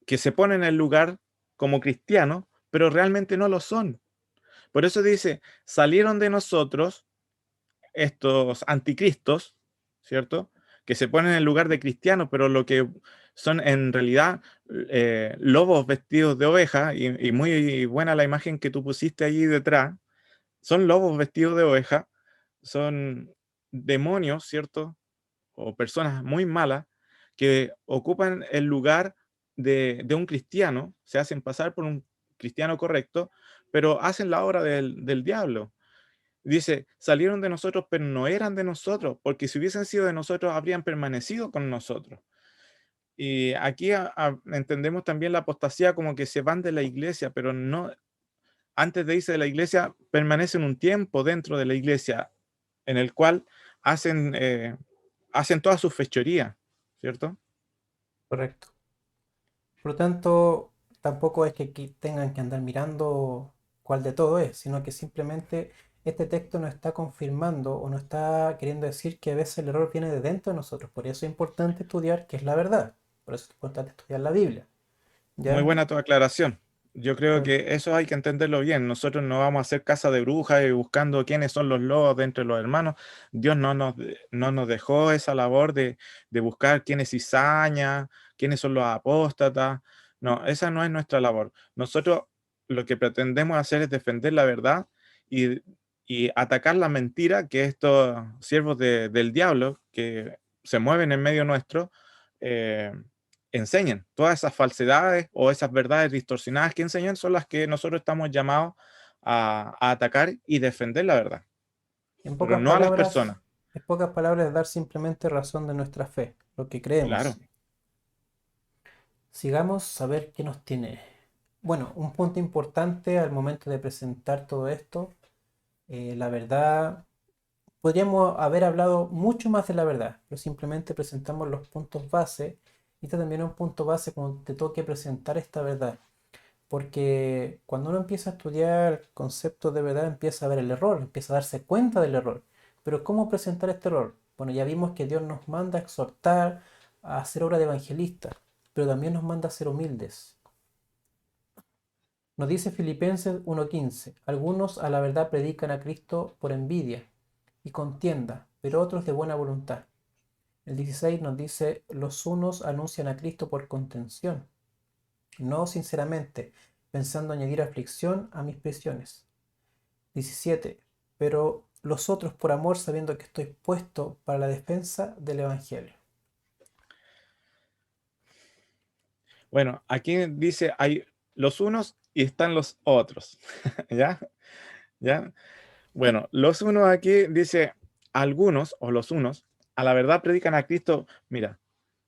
que se ponen en el lugar como cristianos, pero realmente no lo son. Por eso dice, salieron de nosotros estos anticristos, ¿cierto? Que se ponen en el lugar de cristianos, pero lo que son en realidad lobos vestidos de oveja, y muy buena la imagen que tú pusiste allí detrás, son lobos vestidos de oveja, son demonios, ¿cierto? O personas muy malas que ocupan el lugar de un cristiano, se hacen pasar por un cristiano correcto, pero hacen la obra del diablo. Dice, salieron de nosotros, pero no eran de nosotros, porque si hubiesen sido de nosotros, habrían permanecido con nosotros. Y aquí entendemos también la apostasía como que se van de la iglesia, pero no, antes de irse de la iglesia, permanecen un tiempo dentro de la iglesia en el cual hacen todas sus fechorías, ¿cierto? Correcto. Por lo tanto, tampoco es que aquí tengan que andar mirando cuál de todo es, sino que simplemente este texto nos está confirmando o nos está queriendo decir que a veces el error viene de dentro de nosotros. Por eso es importante estudiar qué es la verdad. Por eso es importante estudiar la Biblia. Muy ¿Ya? buena tu aclaración. Yo creo Por- que eso hay que entenderlo bien. Nosotros no vamos a hacer casa de brujas y buscando quiénes son los lobos de entre los hermanos. Dios no nos dejó esa labor de buscar quién es cizaña, quiénes son los apóstatas. No, esa no es nuestra labor. Nosotros lo que pretendemos hacer es defender la verdad y, y atacar la mentira que estos siervos del diablo que se mueven en medio nuestro. eh, Enseñan. Todas esas falsedades o esas verdades distorsionadas que enseñan son las que nosotros estamos llamados a atacar y defender la verdad, en pero pocas no a las palabras, personas. en pocas palabras, es dar simplemente razón de nuestra fe, lo que Claro. creemos. Sigamos a ver qué nos tiene. Bueno, un punto importante al momento de presentar todo esto, la verdad, podríamos haber hablado mucho más de la verdad, pero simplemente presentamos los puntos base y este también es un punto base cuando te toque presentar esta verdad, porque cuando uno empieza a estudiar conceptos de verdad empieza a ver el error, empieza a darse cuenta del error. Pero ¿cómo presentar este error? Bueno, ya vimos que Dios nos manda a exhortar a hacer obra de evangelista, pero también nos manda a ser humildes. Nos dice Filipenses 1:15, algunos a la verdad predican a Cristo por envidia y contienda, pero otros de buena voluntad. El 16 nos dice, los unos anuncian a Cristo por contención, no sinceramente, pensando añadir aflicción a mis prisiones. 17, pero los otros por amor, sabiendo que estoy puesto para la defensa del Evangelio. Bueno, aquí dice hay los unos y están los otros. ¿Ya? ¿Ya? Bueno, los unos aquí dice algunos o los unos a la verdad predican a Cristo. Mira,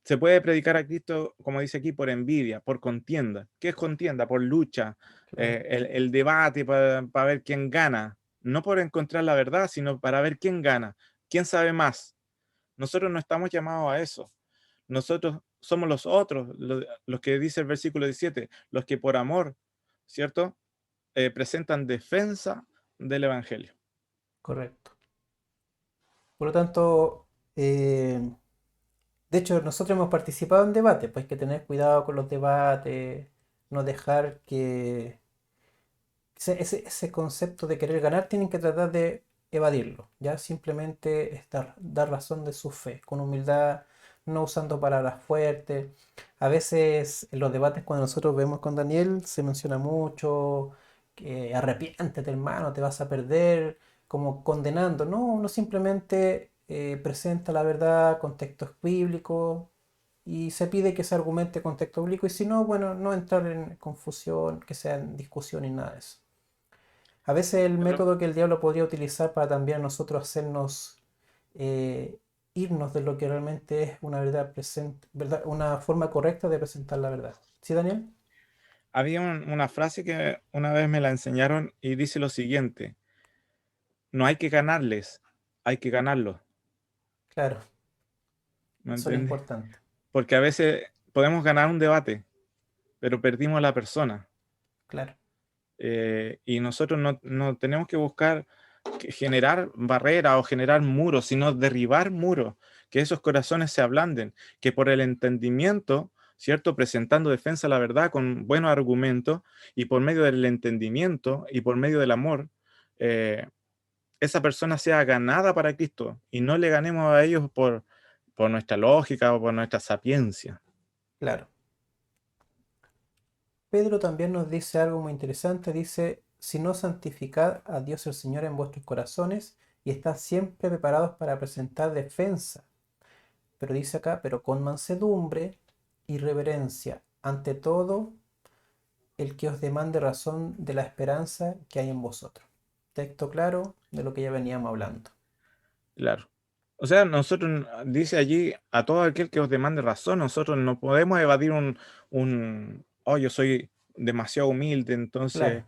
se puede predicar a Cristo, como dice aquí, por envidia, por contienda. ¿Qué es contienda? Por lucha, Claro, el debate para ver quién gana. No por encontrar la verdad, sino para ver quién gana, quién sabe más. Nosotros no estamos llamados a eso. Nosotros somos los otros, los que dice el versículo 17, los que por amor, ¿cierto? Presentan defensa del Evangelio. correcto. Por lo tanto, de hecho, nosotros hemos participado en debates, pues hay que tener cuidado con los debates, no dejar que ese concepto de querer ganar tienen que tratar de evadirlo, ¿ya? Simplemente dar razón de su fe, con humildad, no usando palabras fuertes. A veces en los debates cuando nosotros vemos con Daniel se menciona mucho que arrepiéntete hermano, te vas a perder, como condenando. No, uno simplemente presenta la verdad, contextos bíblicos y se pide que se argumente con texto bíblico y si no, bueno, no entrar en confusión, que sea en discusión y nada de eso. A veces el Bueno, método que el diablo podría utilizar para también a nosotros hacernos eh, irnos de lo que realmente es una verdad presente, verdad, una forma correcta de presentar la verdad. ¿Sí, Daniel? había una frase que una vez me la enseñaron y dice lo siguiente, no hay que ganarles, hay que ganarlos. Claro, ¿Me eso es lo entiendes? importante. Porque a veces podemos ganar un debate, pero perdimos a la persona. Claro, Y nosotros no tenemos que buscar generar barreras o generar muros, sino derribar muros, que esos corazones se ablanden, que por el entendimiento, ¿cierto? Presentando defensa a la verdad con buenos argumentos y por medio del entendimiento y por medio del amor, eh, esa persona sea ganada para Cristo y no le ganemos a ellos por nuestra lógica o por nuestra sapiencia. claro. Pedro también nos dice algo muy interesante. Dice, si no santificad a Dios el Señor en vuestros corazones y estad siempre preparados para presentar defensa. Pero dice acá, pero con mansedumbre y reverencia, ante todo el que os demande razón de la esperanza que hay en vosotros. Texto claro de lo que ya veníamos hablando. Claro. O sea, dice allí, a todo aquel que os demande razón, nosotros no podemos evadir yo soy demasiado humilde, entonces Claro,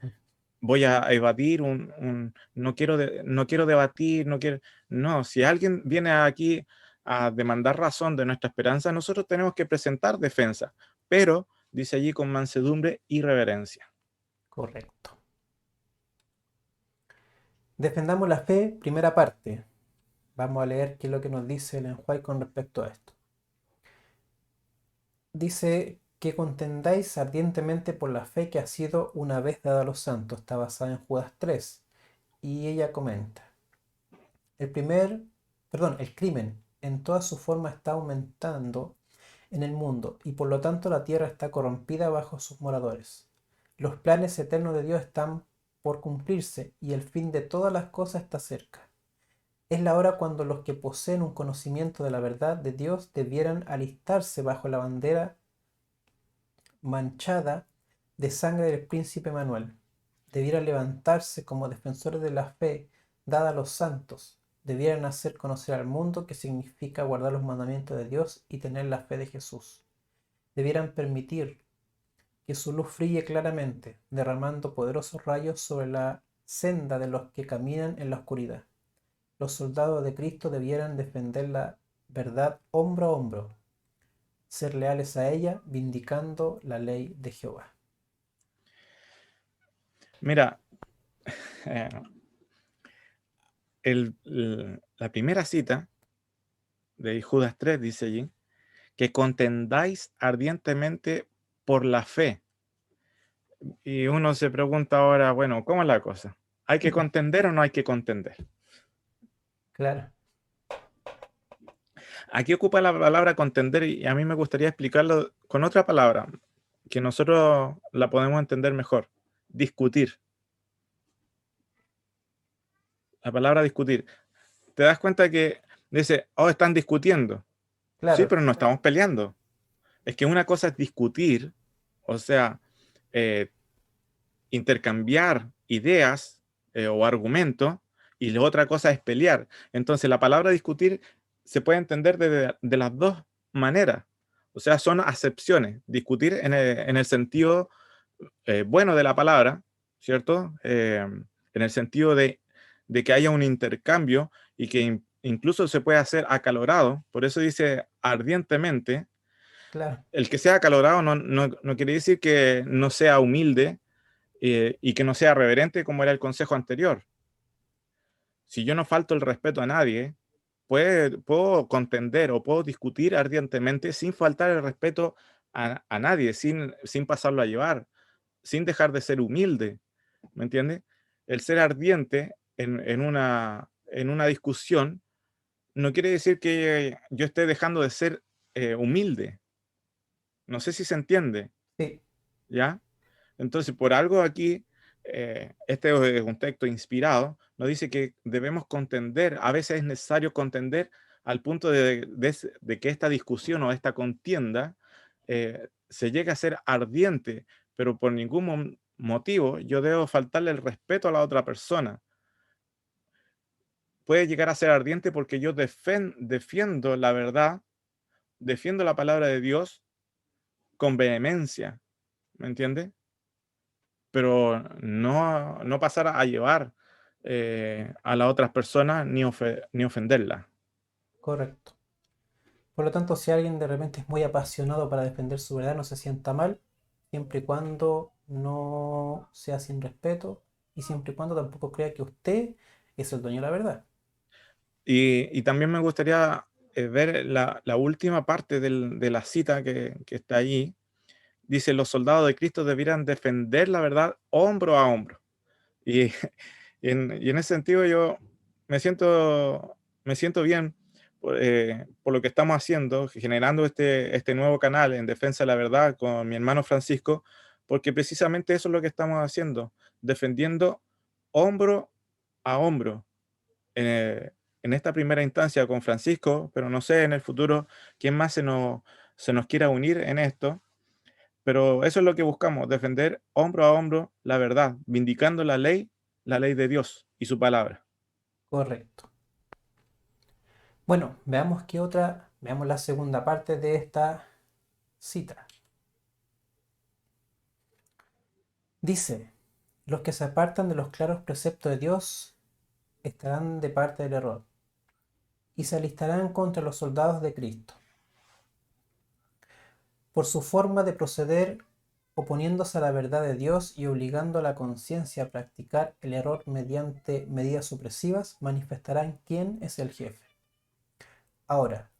voy a evadir no quiero, no quiero debatir, no quiero, no, si alguien viene aquí a demandar razón de nuestra esperanza, nosotros tenemos que presentar defensa, pero dice allí con mansedumbre y reverencia. Correcto. Defendamos la fe, primera parte. Vamos a leer qué es lo que nos dice el enjuague con respecto a esto. Dice que contendáis ardientemente por la fe que ha sido una vez dada a los santos. Está basada en Judas 3. Y ella comenta, el primer, perdón, el crimen en toda su forma está aumentando en el mundo y por lo tanto la tierra está corrompida bajo sus moradores. Los planes eternos de Dios están por cumplirse y el fin de todas las cosas está cerca. Es la hora cuando los que poseen un conocimiento de la verdad de Dios debieran alistarse bajo la bandera manchada de sangre del príncipe Manuel. Debieran levantarse como defensores de la fe dada a los santos. Debieran hacer conocer al mundo qué significa guardar los mandamientos de Dios y tener la fe de Jesús. Debieran permitir que su luz brille claramente, derramando poderosos rayos sobre la senda de los que caminan en la oscuridad. Los soldados de Cristo debieran defender la verdad hombro a hombro, ser leales a ella, vindicando la ley de Jehová. Mira, eh, la primera cita de Judas 3 dice allí, que contendáis ardientemente por la fe. Y uno se pregunta ahora, bueno, ¿cómo es la cosa? ¿Hay que contender o no hay que contender? Claro, Aquí ocupa la palabra contender y a mí me gustaría explicarlo con otra palabra, que nosotros la podemos entender mejor. Discutir. La palabra discutir. Te das cuenta que dice, oh, están discutiendo. Sí, claro, pero no estamos peleando. Es que una cosa es discutir, o sea, eh, intercambiar ideas o argumentos, y la otra cosa es pelear. Entonces, la palabra discutir se puede entender de las dos maneras. O sea, son acepciones. Discutir en el sentido bueno de la palabra, ¿cierto? En el sentido de que haya un intercambio y que incluso se puede hacer acalorado. Por eso dice ardientemente. claro, El que sea acalorado no quiere decir que no sea humilde y que no sea reverente como era el consejo anterior. Si yo no falto el respeto a nadie, puedo contender o puedo discutir ardientemente sin faltar el respeto a nadie, sin pasarlo a llevar, sin dejar de ser humilde. ¿Me entiendes? El ser ardiente en una discusión no quiere decir que yo esté dejando de ser humilde. No sé si se entiende, sí, ¿ya? Entonces, por algo aquí, este es un texto inspirado, nos dice que debemos contender, a veces es necesario contender al punto de que esta discusión o esta contienda se llegue a ser ardiente, pero por ningún motivo yo debo faltarle el respeto a la otra persona. Puede llegar a ser ardiente porque yo defiendo la verdad, defiendo la palabra de Dios con vehemencia, ¿me entiende? Pero no pasar a llevar a las otras personas ni ofenderla. correcto. Por lo tanto, si alguien de repente es muy apasionado para defender su verdad, no se sienta mal, siempre y cuando no sea sin respeto y siempre y cuando tampoco crea que usted es el dueño de la verdad. Y también me gustaría ver la última parte de la cita que está allí. Dice, los soldados de Cristo debieran defender la verdad hombro a hombro. Y, y en ese sentido yo me siento bien por lo que estamos haciendo, generando este nuevo canal en defensa de la verdad con mi hermano Francisco, porque precisamente eso es lo que estamos haciendo, defendiendo hombro a hombro. En esta primera instancia con Francisco, pero no sé en el futuro quién más se nos quiera unir en esto, pero eso es lo que buscamos, defender hombro a hombro la verdad, vindicando la ley de Dios y su palabra. Correcto. Bueno, veamos qué otra, veamos la segunda parte de esta cita. Dice, Los que se apartan de los claros preceptos de Dios estarán de parte del error y se alistarán contra los soldados de Cristo. Por su forma de proceder, oponiéndose a la verdad de Dios y obligando a la conciencia a practicar el error mediante medidas supresivas, manifestarán quién es el jefe. Ahora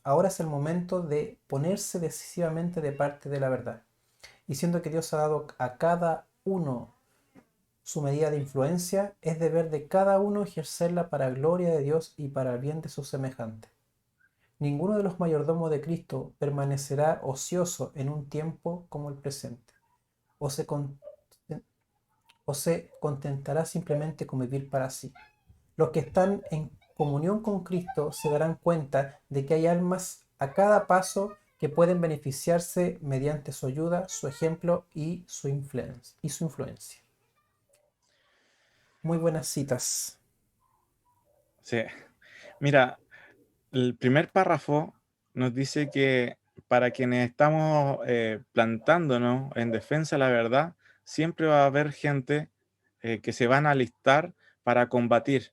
ahora es el momento de ponerse decisivamente de parte de la verdad. Y siendo que Dios ha dado a cada uno su medida de influencia, es deber de cada uno ejercerla para gloria de Dios y para el bien de sus semejantes. Ninguno de los mayordomos de Cristo permanecerá ocioso en un tiempo como el presente, o se, con- o se contentará simplemente con vivir para sí. Los que están en comunión con Cristo se darán cuenta de que hay almas a cada paso que pueden beneficiarse mediante su ayuda, su ejemplo y su influencia. Muy buenas citas. Sí. Mira, el primer párrafo nos dice que para quienes estamos plantándonos en defensa de la verdad, siempre va a haber gente que se van a alistar para combatir,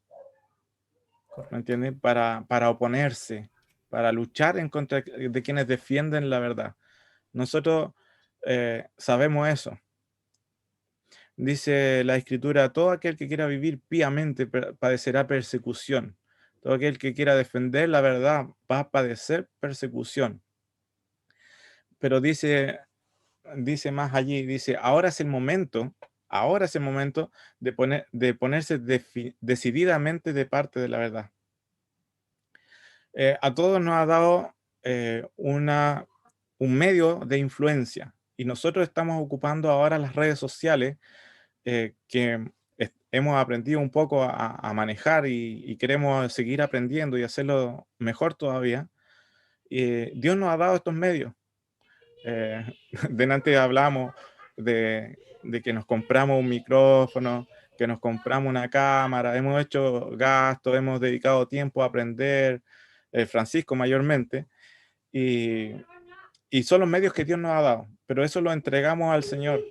¿me Correcto. entiendes? Para oponerse, para luchar en contra de quienes defienden la verdad. Nosotros sabemos eso. Dice la Escritura, todo aquel que quiera vivir píamente padecerá persecución. Todo aquel que quiera defender la verdad va a padecer persecución. Pero dice más allí, dice, ahora es el momento de ponerse decididamente de parte de la verdad. A todos nos ha dado un medio de influencia y nosotros estamos ocupando ahora las redes sociales que hemos aprendido un poco a manejar y queremos seguir aprendiendo y hacerlo mejor todavía. Dios nos ha dado estos medios. Eh, Delante hablamos de que nos compramos un micrófono, que nos compramos una cámara, hemos hecho gastos, hemos dedicado tiempo a aprender, Francisco mayormente, y, y son los medios que Dios nos ha dado, pero eso lo entregamos al Señor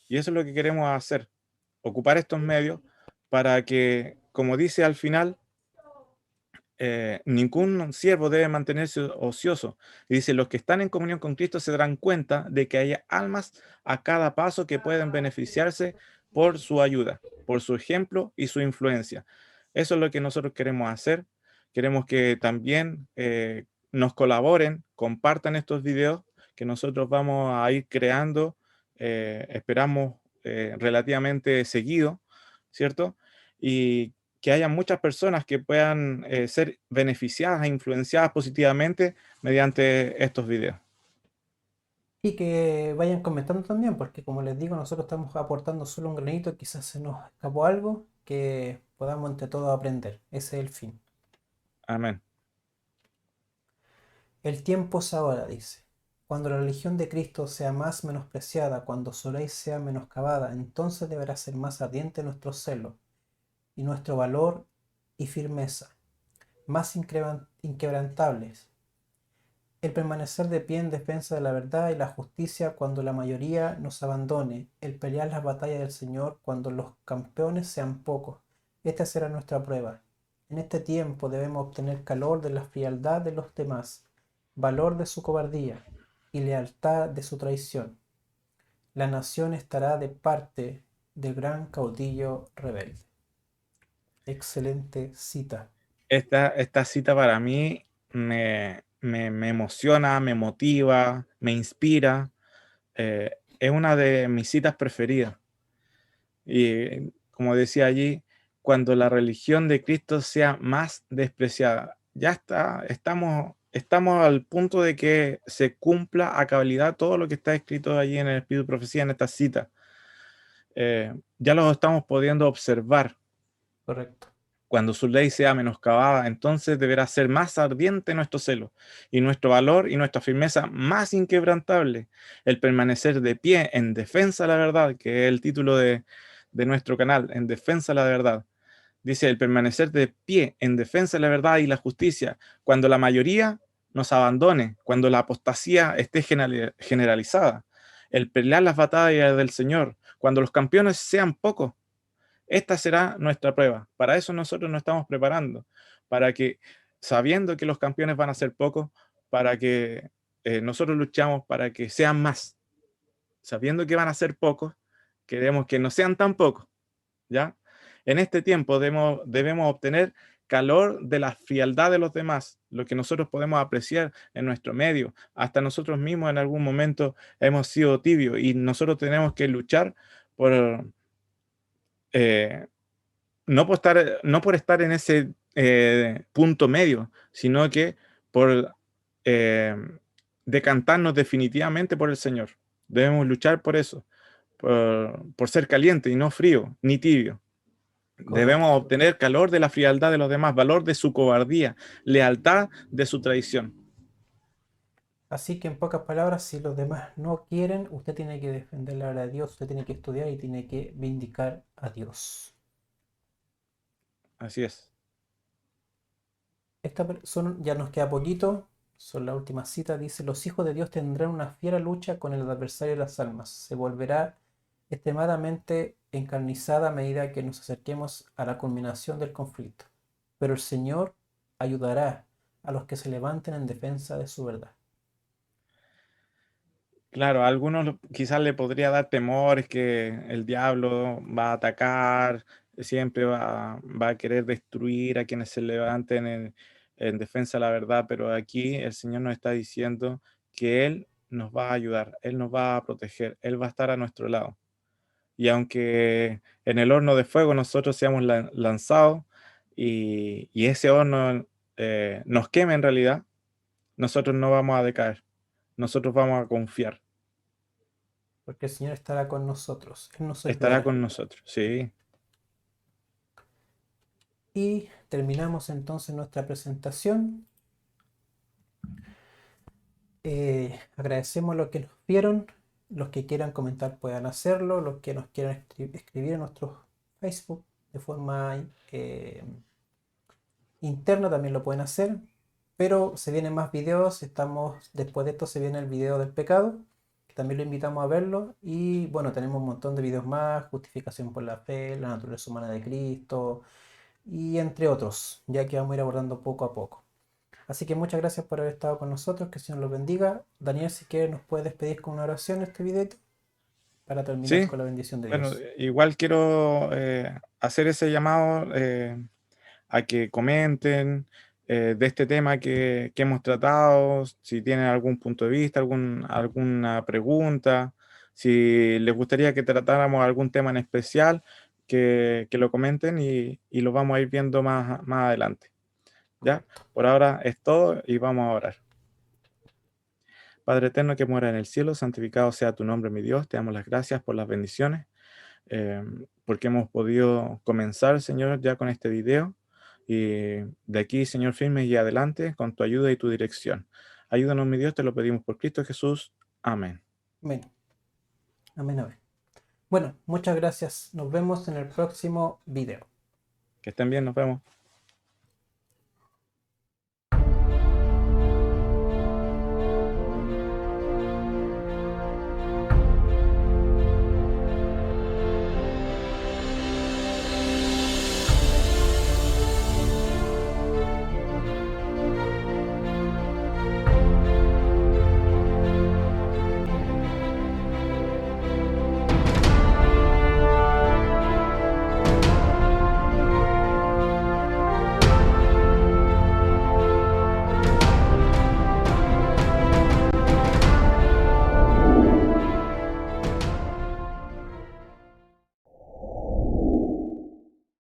y eso es lo que queremos hacer, ocupar estos medios para que, como dice al final, ningún siervo debe mantenerse ocioso. Y dice, los que están en comunión con Cristo se darán cuenta de que hay almas a cada paso que pueden beneficiarse por su ayuda, por su ejemplo y su influencia. Eso es lo que nosotros queremos hacer. Queremos que también nos colaboren, compartan estos videos que nosotros vamos a ir creando, esperamos relativamente seguido, ¿cierto? Y que haya muchas personas que puedan ser beneficiadas e influenciadas positivamente mediante estos videos. Y que vayan comentando también, porque como les digo, nosotros estamos aportando solo un granito, quizás se nos escapó algo que podamos entre todos aprender. Ese es el fin. Amén. El tiempo es ahora, dice. Cuando la religión de Cristo sea más menospreciada, cuando su ley sea menoscabada, entonces deberá ser más ardiente nuestro celo y nuestro valor y firmeza, más inquebrantables. El permanecer de pie en defensa de la verdad y la justicia cuando la mayoría nos abandone, el pelear las batallas del Señor cuando los campeones sean pocos. Esta será nuestra prueba. En este tiempo debemos obtener calor de la frialdad de los demás, valor de su cobardía y lealtad de su traición. La nación estará de parte del gran caudillo rebelde. Excelente cita. Esta cita para mí me emociona, me motiva, me inspira. Es una de mis citas preferidas. Y como decía allí, cuando la religión de Cristo sea más despreciada, ya estamos al punto de que se cumpla a cabalidad todo lo que está escrito allí en el Espíritu de Profecía, en esta cita. Ya lo estamos pudiendo observar. Correcto. Cuando su ley sea menoscabada, entonces deberá ser más ardiente nuestro celo y nuestro valor y nuestra firmeza más inquebrantable. El permanecer de pie en defensa de la verdad, que es el título de nuestro canal, en defensa de la verdad. Dice, el permanecer de pie en defensa de la verdad y la justicia, cuando la mayoría nos abandone, cuando la apostasía esté generalizada. el pelear las batallas del Señor, cuando los campeones sean pocos. Esta será nuestra prueba. Para eso nosotros nos estamos preparando, para que, sabiendo que los campeones van a ser pocos, para que nosotros luchamos para que sean más. Sabiendo que van a ser pocos, queremos que no sean tan pocos, ¿ya? En este tiempo debemos obtener calor de la frialdad de los demás, lo que nosotros podemos apreciar en nuestro medio. Hasta nosotros mismos en algún momento hemos sido tibios y nosotros tenemos que luchar por, eh, no por estar en ese punto medio, sino que por eh, decantarnos definitivamente por el Señor. Debemos luchar por eso, por ser caliente y no frío, ni tibio. Debemos Correcto. obtener calor de la frialdad de los demás, valor de su cobardía, lealtad de su traición. Así que en pocas palabras, si los demás no quieren, usted tiene que defender la verdad de Dios, usted tiene que estudiar y tiene que vindicar a Dios. Así es. Ya nos queda poquito, son las últimas citas, dice, los hijos de Dios tendrán una fiera lucha con el adversario de las almas, se volverá extremadamente encarnizada a medida que nos acerquemos a la culminación del conflicto, pero el Señor ayudará a los que se levanten en defensa de su verdad. Claro, a algunos quizás le podría dar temor, es que el diablo va a atacar, siempre va a querer destruir a quienes se levanten en defensa de la verdad, pero aquí el Señor nos está diciendo que Él nos va a ayudar, Él nos va a proteger, Él va a estar a nuestro lado. Y aunque en el horno de fuego nosotros seamos lanzados y ese horno nos queme en realidad, nosotros no vamos a decaer, nosotros vamos a confiar. Porque el Señor estará con nosotros, Él nos Estará ayudará. con nosotros, sí. Y terminamos entonces nuestra presentación. Agradecemos los que nos vieron, los que quieran comentar puedan hacerlo, los que nos quieran escribir en nuestro Facebook de forma interna también lo pueden hacer, pero se vienen más videos, después de esto se viene el video del pecado, que también lo invitamos a verlo, y bueno, tenemos un montón de videos más, justificación por la fe, la naturaleza humana de Cristo, y entre otros, ya que vamos a ir abordando poco a poco. Así que muchas gracias por haber estado con nosotros, que el Señor los bendiga. Daniel, si quieres, nos puedes despedir con una oración este video para terminar Sí, con la bendición de bueno, Dios. igual quiero hacer ese llamado a que comenten de este tema que hemos tratado, si tienen algún punto de vista, alguna pregunta, si les gustaría que tratáramos algún tema en especial, que lo comenten y lo vamos a ir viendo más adelante. ¿Ya? Correcto. Por ahora es todo y vamos a orar. Padre eterno que mora en el cielo, santificado sea tu nombre, mi Dios. Te damos las gracias por las bendiciones, eh, porque hemos podido comenzar, Señor, ya con este video. Y de aquí, Señor, firme y adelante, con tu ayuda y tu dirección. Ayúdanos, mi Dios, te lo pedimos por Cristo Jesús. Amén. Amén. Amén, amén. Bueno, muchas gracias. Nos vemos en el próximo video. Que estén bien, nos vemos.